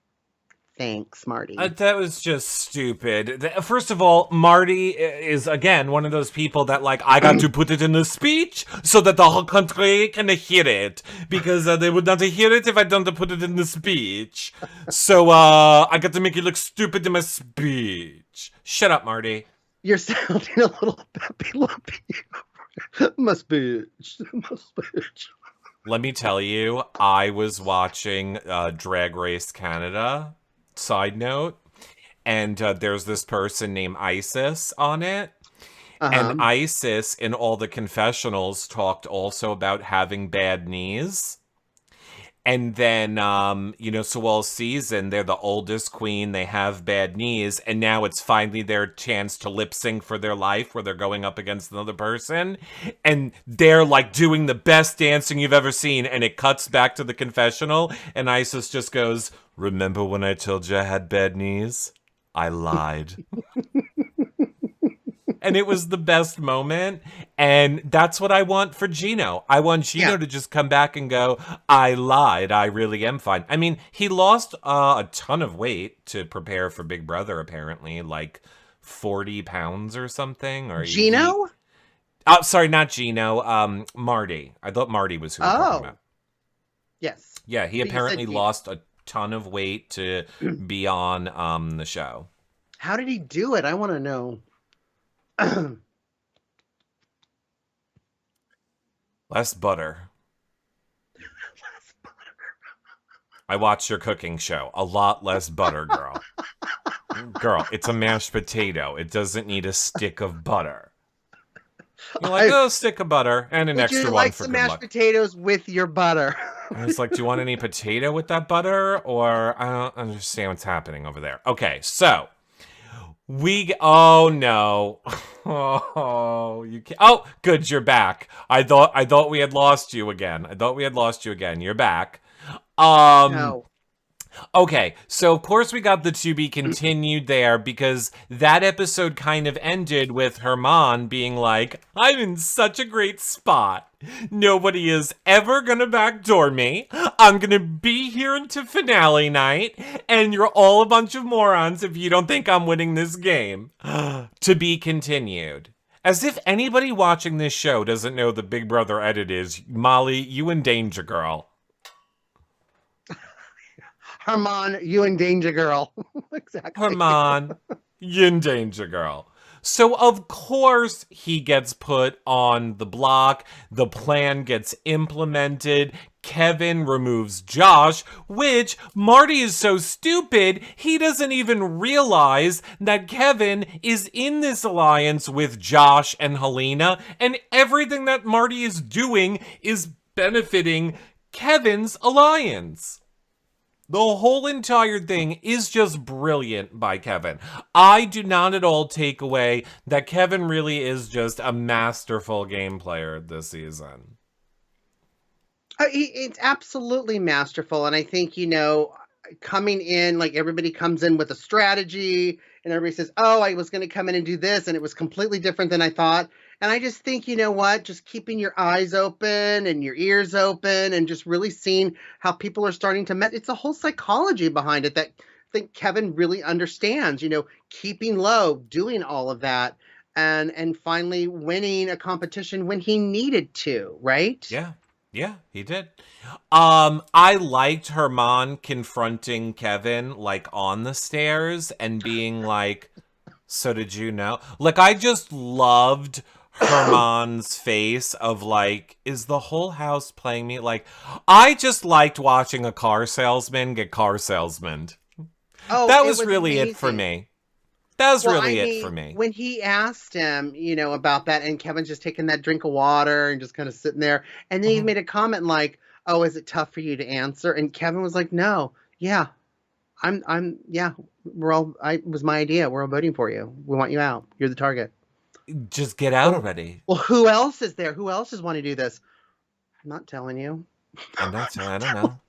Thanks, Marty. That was just stupid. First of all, Marty is, again, one of those people that, like, I got to put it in a speech so that the whole country can hear it. Because they would not hear it if I don't put it in the speech. So, I got to make it look stupid in my speech. Shut up, Marty. You're sounding a little peppy lumpy. My speech. My speech. Let me tell you, I was watching Drag Race Canada. Side note, and there's this person named Isis on it, and Isis in all the confessionals talked also about having bad knees. And then, so all season, they're the oldest queen, they have bad knees, and now it's finally their chance to lip sync for their life where they're going up against another person. And they're like doing the best dancing you've ever seen, and it cuts back to the confessional, and Isis just goes, "Remember when I told you I had bad knees? I lied." And it was the best moment. And that's what I want for Gino. I want Gino to just come back and go, "I lied. I really am fine." I mean, he lost a ton of weight to prepare for Big Brother, apparently. Like 40 pounds or something. Or Gino? Sorry, not Gino. Marty. I thought Marty was who we were talking about. Yes. Yeah, he apparently lost a ton of weight to be on the show. How did he do it? I want to know. Less butter. I watched your cooking show. A lot less butter, girl. Girl, it's a mashed potato. It doesn't need a stick of butter. You're like, a stick of butter and an extra one for good luck. Would you like some mashed potatoes with your butter? I was like, do you want any potato with that butter? Or I don't understand what's happening over there. Okay, so oh no. Oh, you can't. Oh, good, you're back. I thought we had lost you again. You're back. No. Okay, so of course we got the to be continued there because that episode kind of ended with Herman being like, "I'm in such a great spot. Nobody is ever gonna backdoor me. I'm gonna be here until finale night, and you're all a bunch of morons if you don't think I'm winning this game." To be continued. As if anybody watching this show doesn't know the Big Brother edit is, Molly, you in danger, girl. Herman, you in danger, girl. Exactly. Herman, you in danger, girl. So, of course, he gets put on the block. The plan gets implemented. Kevin removes Josh, which Marty is so stupid, he doesn't even realize that Kevin is in this alliance with Josh and Helena, and everything that Marty is doing is benefiting Kevin's alliance. The whole entire thing is just brilliant by Kevin. I do not at all take away that Kevin really is just a masterful game player this season. It's absolutely masterful. And I think, coming in, like everybody comes in with a strategy and everybody says, "Oh, I was going to come in and do this." And it was completely different than I thought. And I just think, just keeping your eyes open and your ears open and just really seeing how people are starting to it's a whole psychology behind it that I think Kevin really understands, keeping low, doing all of that and finally winning a competition when he needed to, right? Yeah, he did. I liked Herman confronting Kevin, like, on the stairs and being like, "So did you know?" Like, I just loved Herman's face of like, is the whole house playing me? Like, I just liked watching a car salesman get car salesmaned. Oh, that was really amazing. it for me. That was it for me. When he asked him, about that, and Kevin's just taking that drink of water and just kind of sitting there, and then he made a comment like, "Oh, is it tough for you to answer?" And Kevin was like, "No, yeah, yeah, it was my idea. We're all voting for you. We want you out. You're the target. Just get out already." Well, who else is there? Who else is wanting to do this? I'm not telling you. I don't know.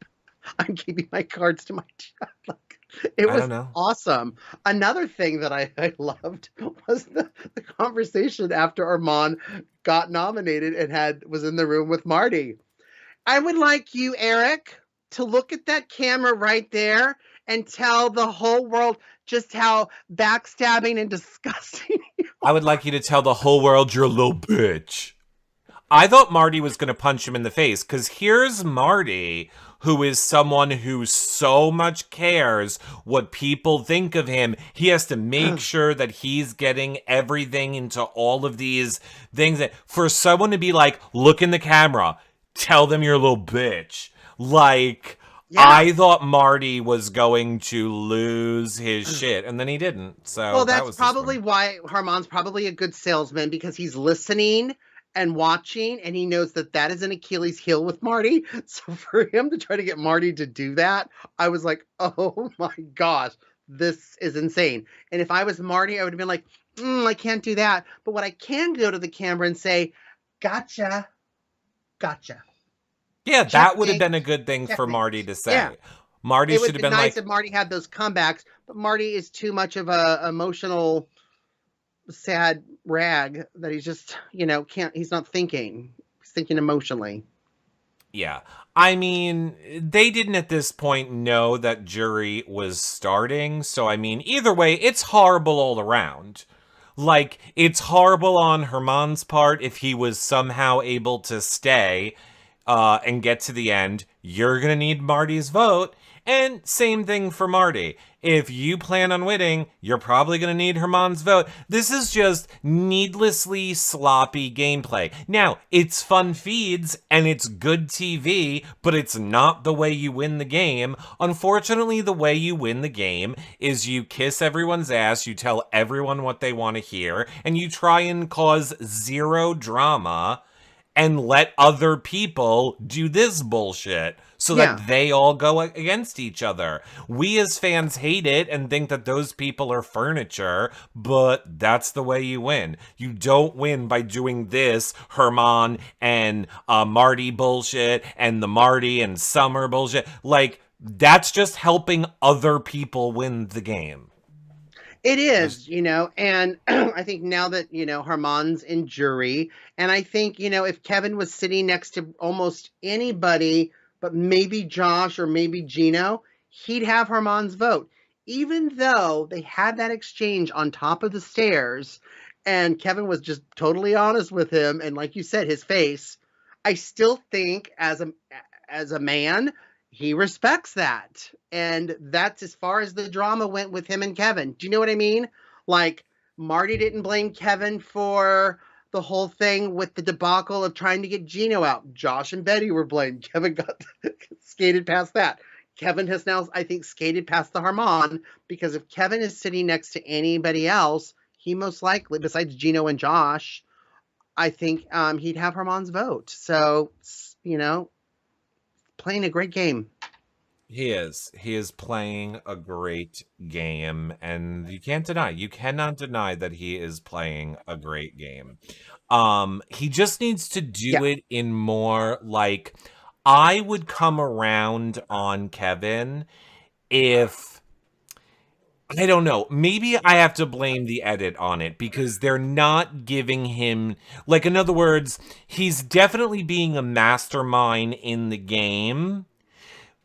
I'm keeping my cards to my chest. Like, It I don't was know. awesome. Another thing that I loved was the conversation after Armand got nominated and was in the room with Marty. I would like you, Eric, to look at that camera right there and tell the whole world just how backstabbing and disgusting. I would like you to tell the whole world you're a little bitch. I thought Marty was going to punch him in the face because here's Marty, who is someone who so much cares what people think of him. He has to make sure that he's getting everything into all of these things. That for someone to be like, look in the camera, tell them you're a little bitch. Like, Yeah. I thought Marty was going to lose his shit, and then he didn't. So Well, that that's was just probably fun. why Harmon's probably a good salesman because he's listening and watching, and he knows that that is an Achilles heel with Marty. So for him to try to get Marty to do that, I was like, oh my gosh, this is insane. And if I was Marty, I would have been like, I can't do that. But what I can go to the camera and say, gotcha, gotcha. Yeah, that would have Checkmate, been a good thing for Marty checkmate. to Yeah. say. Marty It would should have have been been nice like, if Marty had those comebacks, but Marty is too much of a emotional sad rag that he's just, he's not thinking. He's thinking emotionally. yeah. I mean, they didn't at this point know that jury was starting. So, I mean, either way, it's horrible all around. Like, it's horrible on Herman's part if he was somehow able to stay and get to the end. You're going to need Marty's vote. And same thing for Marty. If you plan on winning, you're probably going to need Herman's vote. This is just needlessly sloppy gameplay. Now, it's fun feeds and it's good TV, but it's not the way you win the game. Unfortunately, the way you win the game is you kiss everyone's ass, you tell everyone what they want to hear, and you try and cause zero drama and let other people do this bullshit so Yeah. that they all go against each other. We as fans hate it and think that those people are furniture, but that's the way you win. You don't win by doing this Herman and Marty bullshit and the Marty and Summer bullshit. Like, that's just helping other people win the game. It That's- is, and I think now that, Harmon's in jury, and I think, if Kevin was sitting next to almost anybody, but maybe Josh or maybe Gino, he'd have Harmon's vote. Even though they had that exchange on top of the stairs and Kevin was just totally honest with him, and like you said, his face, I still think as a man, he respects that. And that's as far as the drama went with him and Kevin. Do you know what I mean? Like, Marty didn't blame Kevin for the whole thing with the debacle of trying to get Gino out. Josh and Betty were blamed. Kevin got skated past that. Kevin has now, I think, skated past the Harmon because if Kevin is sitting next to anybody else, he most likely, besides Gino and Josh, I think he'd have Harmon's vote. So, playing a great game. He is. He is playing a great game, and you cannot deny that he is playing a great game. He just needs to Yeah. do it in more like I would come around on Kevin if I don't know. Maybe I have to blame the edit on it because they're not giving him, like, in other words, he's definitely being a mastermind in the game,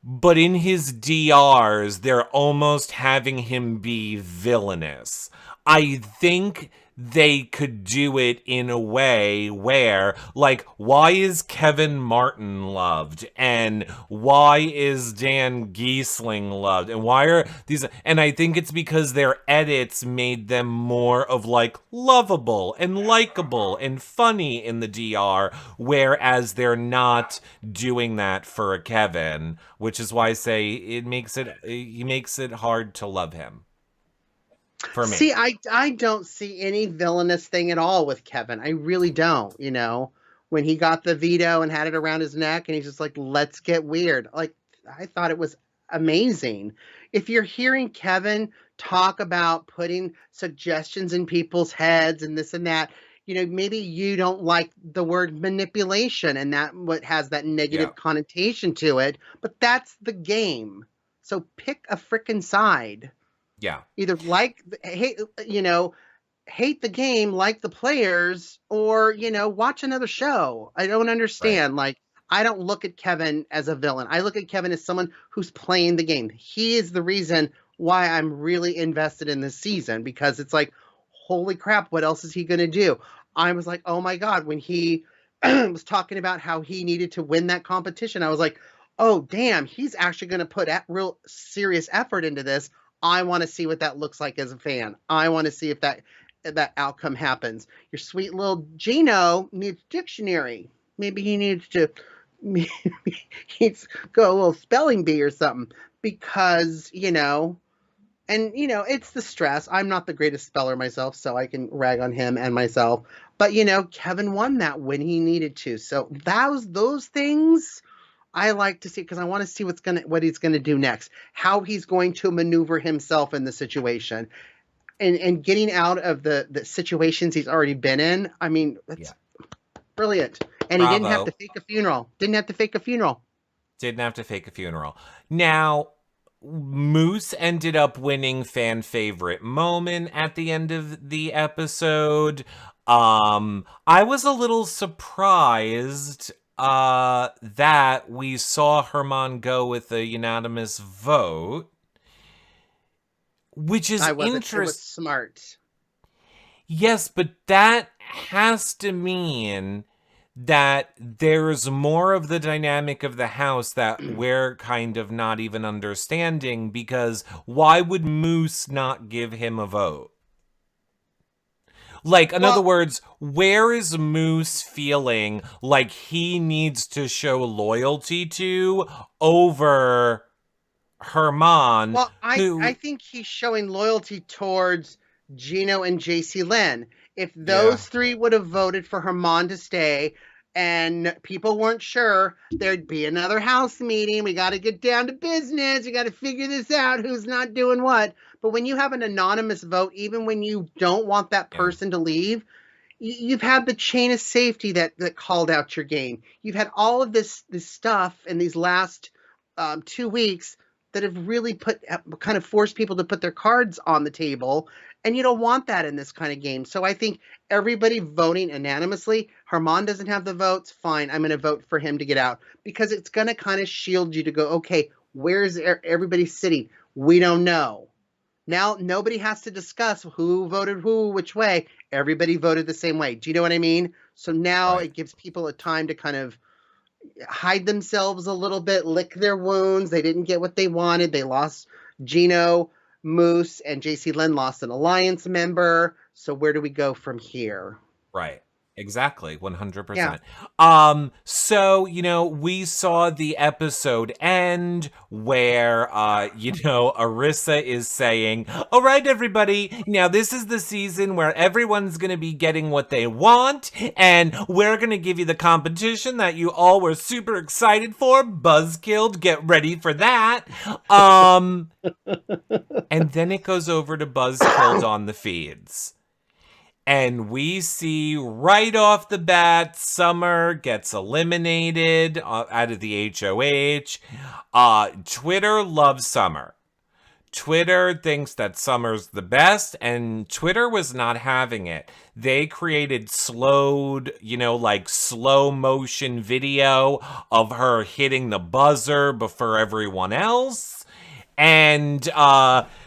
but in his DRs, they're almost having him be villainous. I think they could do it in a way where, like, why is Kevin Martin loved? And why is Dan Giesling loved? And why are these? And I think it's because their edits made them more of, like, lovable and likable and funny in the DR, whereas they're not doing that for a Kevin, which is why I say he makes it hard to love him. For me. See, I don't see any villainous thing at all with Kevin. I really don't, when he got the veto and had it around his neck and he's just like, let's get weird. Like, I thought it was amazing. If you're hearing Kevin talk about putting suggestions in people's heads and this and that, maybe you don't like the word manipulation and that what has that negative Yeah. connotation to it, but that's the game. So pick a frickin' side. Yeah. Either hate, hate the game, like the players, or, watch another show. I don't Right. understand. Like, I don't look at Kevin as a villain. I look at Kevin as someone who's playing the game. He is the reason why I'm really invested in this season, because it's like, holy crap, what else is he going to do? I was like, oh my God, when he was talking about how he needed to win that competition, I was like, oh, damn, he's actually going to put real serious effort into this. I want to see what that looks like as a fan. I want to see if that outcome happens. Your sweet little Gino needs a dictionary. Maybe he needs to go a little spelling bee or something, because, it's the stress. I'm not the greatest speller myself, so I can rag on him and myself. But, Kevin won that when he needed to. So those things I like to see, because I want to see what he's gonna do next, how he's going to maneuver himself in the situation, and getting out of the situations he's already been in. I mean, it's brilliant. And he didn't have to fake a funeral. Didn't have to fake a funeral. Now, Moose ended up winning fan favorite moment at the end of the episode. I was a little surprised that we saw Herman go with a unanimous vote, which is interesting. It was smart. Yes, but that has to mean that there's more of the dynamic of the house that we're kind of not even understanding, because why would Moose not give him a vote? Like, in other words, where is Moose feeling like he needs to show loyalty to over Herman? Well, I think he's showing loyalty towards Gino and JC Lynn. If those three would have voted for Herman to stay, and people weren't sure, there'd be another house meeting. We got to get down to business. We got to figure this out. Who's not doing what? But when you have an anonymous vote, even when you don't want that person to leave, you've had the chain of safety that called out your game. You've had all of this stuff in these last 2 weeks that have really kind of forced people to put their cards on the table. And you don't want that in this kind of game. So I think everybody voting unanimously, Herman doesn't have the votes, fine, I'm going to vote for him to get out. Because it's going to kind of shield you to go, okay, where's everybody sitting? We don't know. Now, nobody has to discuss who voted who, which way. Everybody voted the same way. Do you know what I mean? So now It gives people a time to kind of hide themselves a little bit, lick their wounds. They didn't get what they wanted. They lost Gino, Moose, and JC Lynn lost an alliance member. So where do we go from here? Right. Exactly. 100%. Yeah. So, we saw the episode end where, Arissa is saying, all right, everybody, now this is the season where everyone's going to be getting what they want, and we're going to give you the competition that you all were super excited for. Buzzkilled, get ready for that. And then it goes over to Buzzkilled on the feeds. And we see right off the bat, Summer gets eliminated out of the HOH. Twitter loves Summer. Twitter thinks that Summer's the best, and Twitter was not having it. They created slow motion video of her hitting the buzzer before everyone else. And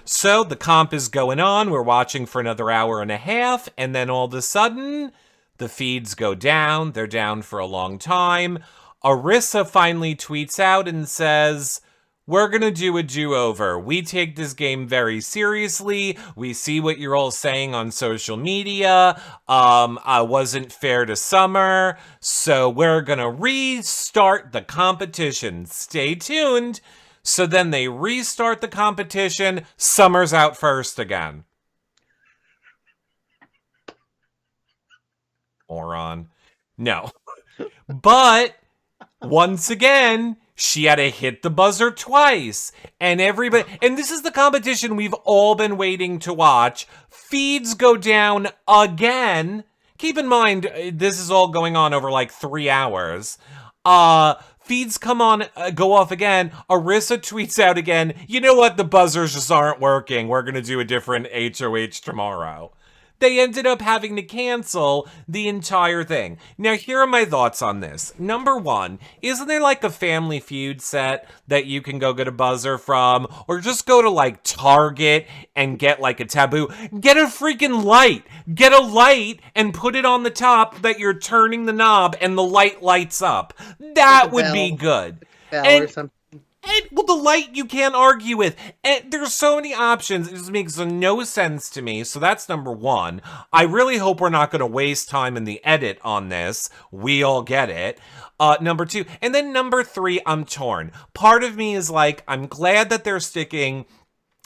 so the comp is going on. We're watching for another hour and a half. And then all of a sudden, the feeds go down. They're down for a long time. Arissa finally tweets out and says, we're going to do a do-over. We take this game very seriously. We see what you're all saying on social media. I wasn't fair to Summer. So we're going to restart the competition. Stay tuned. So then they restart the competition. Summer's out first again. Moron. No. But once again, she had to hit the buzzer twice. And this is the competition we've all been waiting to watch. Feeds go down again. Keep in mind, this is all going on over like 3 hours. Feeds come on, go off again. Arissa tweets out again, you know what? The buzzers just aren't working. We're going to do a different HOH tomorrow. They ended up having to cancel the entire thing. Now, here are my thoughts on this. Number one, isn't there like a Family Feud set that you can go get a buzzer from? Or just go to like Target and get like a taboo? Get a freaking light. Get a light and put it on the top that you're turning the knob and the light lights up. That would be good. Or something. Well, the light you can't argue with. And there's so many options. It just makes no sense to me. So that's number one. I really hope we're not going to waste time in the edit on this. We all get it. Number two. And then number three, I'm torn. Part of me is like, I'm glad that they're sticking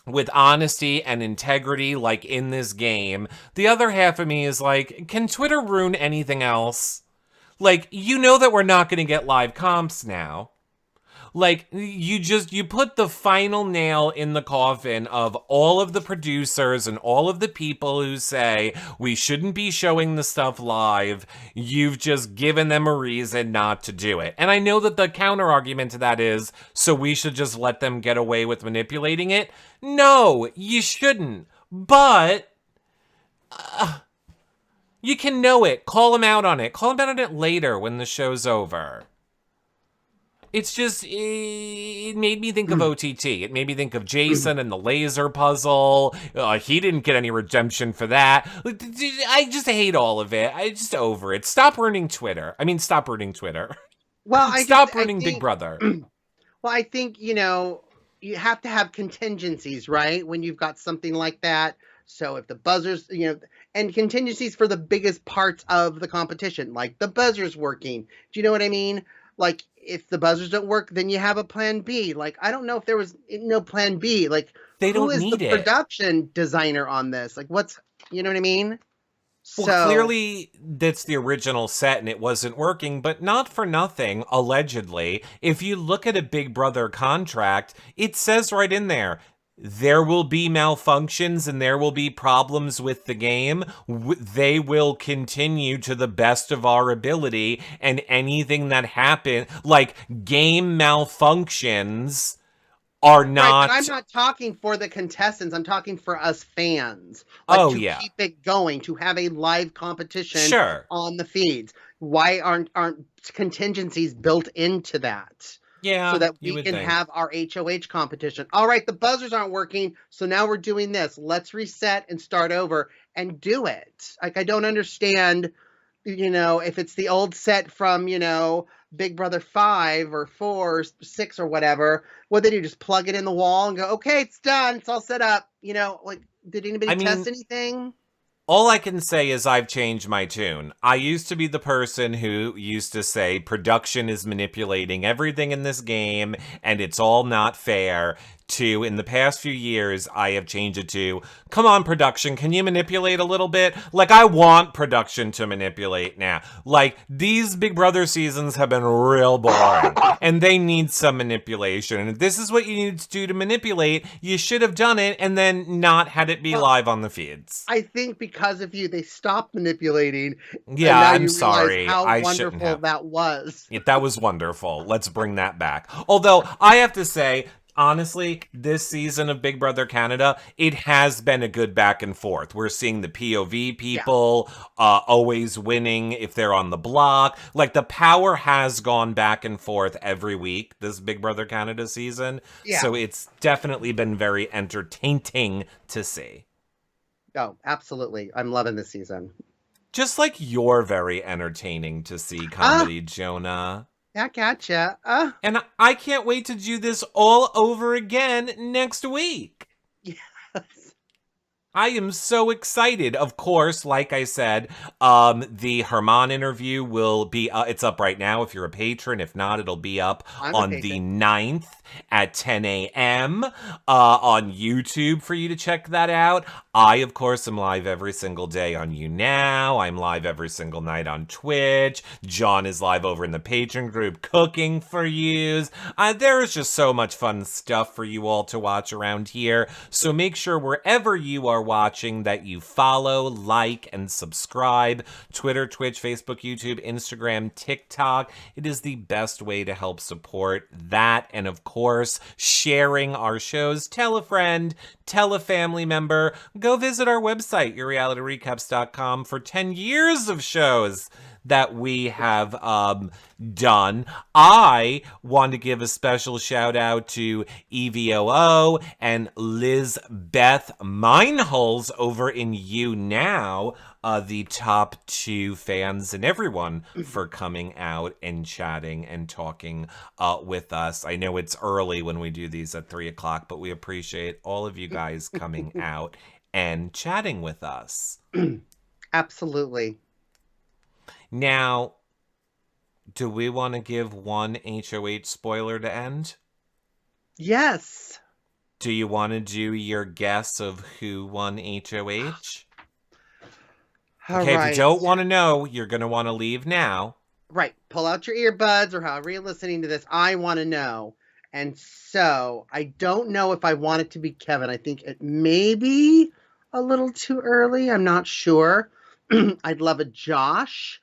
with honesty and integrity like in this game. The other half of me is like, can Twitter ruin anything else? Like, you know that we're not going to get live comps now. Like, you put the final nail in the coffin of all of the producers and all of the people who say we shouldn't be showing the stuff live. You've just given them a reason not to do it. And I know that the counter argument to that is, so we should just let them get away with manipulating it? No, you shouldn't. But you can know it. Call them out on it. Call them out on it later when the show's over. It's just, it made me think of OTT. It made me think of Jason and the laser puzzle. He didn't get any redemption for that. I just hate all of it. I just over it. Stop ruining Twitter. I mean, stop ruining Twitter. Well, Stop ruining Big Brother. Well, I think, you have to have contingencies, right? When you've got something like that. So if the buzzers, and contingencies for the biggest parts of the competition, like the buzzers working. Do you know what I mean? Like, if the buzzers don't work, then you have a plan B. Like, I don't know if there was no plan B. Like, they don't who is need the production designer on this? Like, you know what I mean? Well, clearly that's the original set and it wasn't working, but not for nothing, allegedly. If you look at a Big Brother contract, it says right in there, there will be malfunctions and there will be problems with the game. They will continue to the best of our ability, and anything that happened, like game malfunctions, are not... Right, but I'm not talking for the contestants. I'm talking for us fans. Like, keep it going, to have a live competition on the feeds. Why aren't contingencies built into that? Yeah, so that we can have our HOH competition. All right, the buzzers aren't working, so now we're doing this. Let's reset and start over and do it. Like, I don't understand, if it's the old set from, Big Brother 5 or 4 or 6 or whatever, what they do, just plug it in the wall and go, okay, it's done. It's all set up. Like, did anybody test anything? All I can say is I've changed my tune. I used to be the person who used to say production is manipulating everything in this game and it's all not fair, to, in the past few years, I have changed it to, come on, production, can you manipulate a little bit? Like, I want production to manipulate now. Like, these Big Brother seasons have been real boring, and they need some manipulation. And if this is what you need to do to manipulate, you should have done it and then not had it be live on the feeds. I think because of you, they stopped manipulating. Yeah, I'm sorry. How wonderful that was. Yeah, that was wonderful. Let's bring that back. Although, I have to say, honestly, this season of Big Brother Canada, it has been a good back and forth. We're seeing the POV people always winning if they're on the block. Like, the power has gone back and forth every week this Big Brother Canada season. Yeah. So it's definitely been very entertaining to see. Oh, absolutely. I'm loving this season. Just like you're very entertaining to see comedy, Jonah. I gotcha. And I can't wait to do this all over again next week. Yes. I am so excited. Of course, like I said, the Herman interview will be, it's up right now if you're a patron. If not, it'll be up on the 9th at 10 a.m. On YouTube for you to check that out. I, of course, am live every single day on YouNow. I'm live every single night on Twitch. John is live over in the patron group cooking for yous. There is just so much fun stuff for you all to watch around here. So make sure wherever you are are watching that you follow, like, and subscribe. Twitter, Twitch, Facebook, YouTube, Instagram, TikTok. It is the best way to help support that. And of course, sharing our shows. Tell a friend, tell a family member. Go visit our website, yourrealityrecaps.com, for 10 years of shows that we have done. I want to give a special shout out to EVOO and Liz Beth Meinholz over in You Now, the top 2 fans, and everyone for coming out and chatting and talking with us. I know it's early when we do these at 3 o'clock, but we appreciate all of you guys coming out and chatting with us. Absolutely. Now, do we want to give one HOH spoiler to end? Yes. Do you want to do your guess of who won HOH? All okay, right. if you don't want to know, you're going to want to leave now. Right. Pull out your earbuds or however you're listening to this. I want to know. And so I don't know if I want it to be Kevin. I think it may be a little too early. I'm not sure. I'd love a Josh.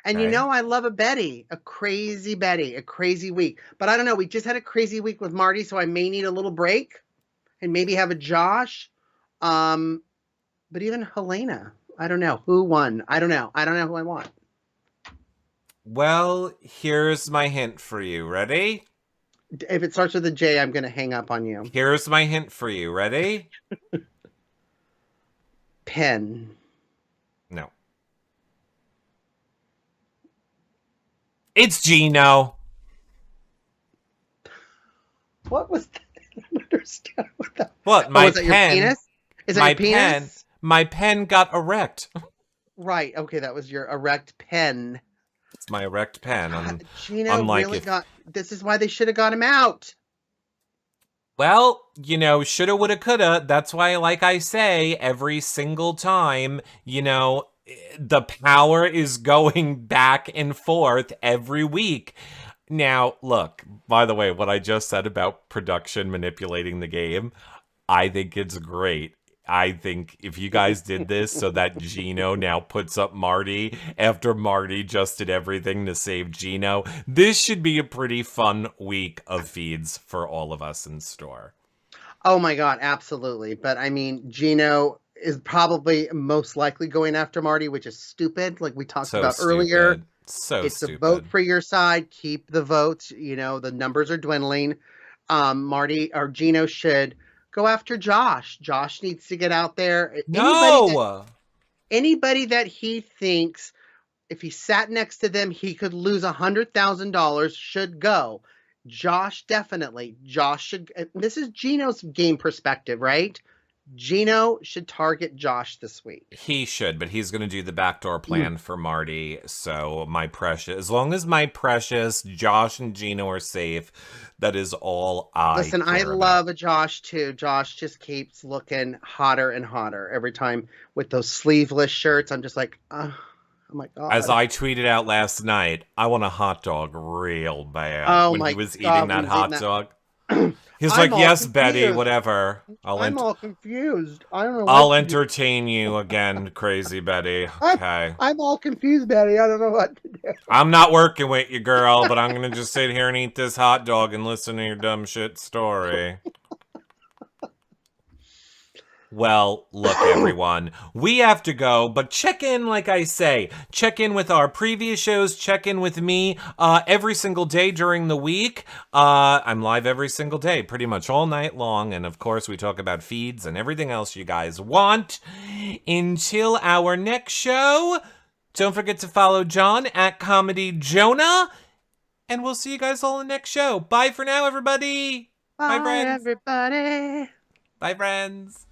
And Okay. you know, I love a Betty, a crazy week. But I don't know. We just had a crazy week with Marty, so I may need a little break and maybe have a Josh. But even Helena, I don't know. Who won? I don't know. I don't know who I want. Well, here's my hint for you. Ready? If it starts with a J, I'm going to hang up on you. Here's my hint for you. Ready? Penn. No. It's Gino. What was that? I don't understand what that What? My was that your pen. penis? Is that My your penis? pen. My pen got erect. Right. Okay, that was your erect pen. It's my erect pen. God, Gino unlike really if- got. This is why they should have got him out. Well, you know, shoulda, woulda, coulda. That's why, like I say, every single time, you know, the power is going back and forth every week. Now, look, by the way, what I just said about production manipulating the game, I think it's great. I think if you guys did this so that Gino now puts up Marty after Marty just did everything to save Gino, this should be a pretty fun week of feeds for all of us in store. Oh my God, absolutely. But I mean, Gino is probably most likely going after Marty, which is stupid. Like we talked about earlier. It's stupid. a vote for your side. Keep the votes. You know, the numbers are dwindling. Marty or Gino should go after Josh. Josh needs to get out there. No! Anybody that he thinks if he sat next to them, he could lose $100,000 should go. Josh, definitely. Josh should. This is Gino's game perspective, right? Gino should target Josh this week. He should, but he's going to do the backdoor plan for Marty. So my precious, as long as my precious Josh and Gino are safe, that is all I Listen, I care about. love a Josh too. Josh just keeps looking hotter and hotter every time with those sleeveless shirts. I'm just like, oh my God. As I tweeted out last night, I want a hot dog real bad. Oh when my he was God, eating that when he was hot eating dog. He's I'm like, all yes, Betty, confused. whatever. I'm all confused. I don't know. I'll what to do. entertain you again, crazy Betty. Okay. I'm all confused, Betty. I don't know what to do. I'm not working with you, girl, but I'm going to just sit here and eat this hot dog and listen to your dumb shit story. Well, look, everyone, we have to go, but check in, like I say, check in with our previous shows, check in with me every single day during the week. I'm live every single day, pretty much all night long, and of course, we talk about feeds and everything else you guys want. Until our next show, don't forget to follow John at Comedy Jonah, and we'll see you guys all in the next show. Bye for now, everybody. Bye, friends. Everybody. Bye, friends.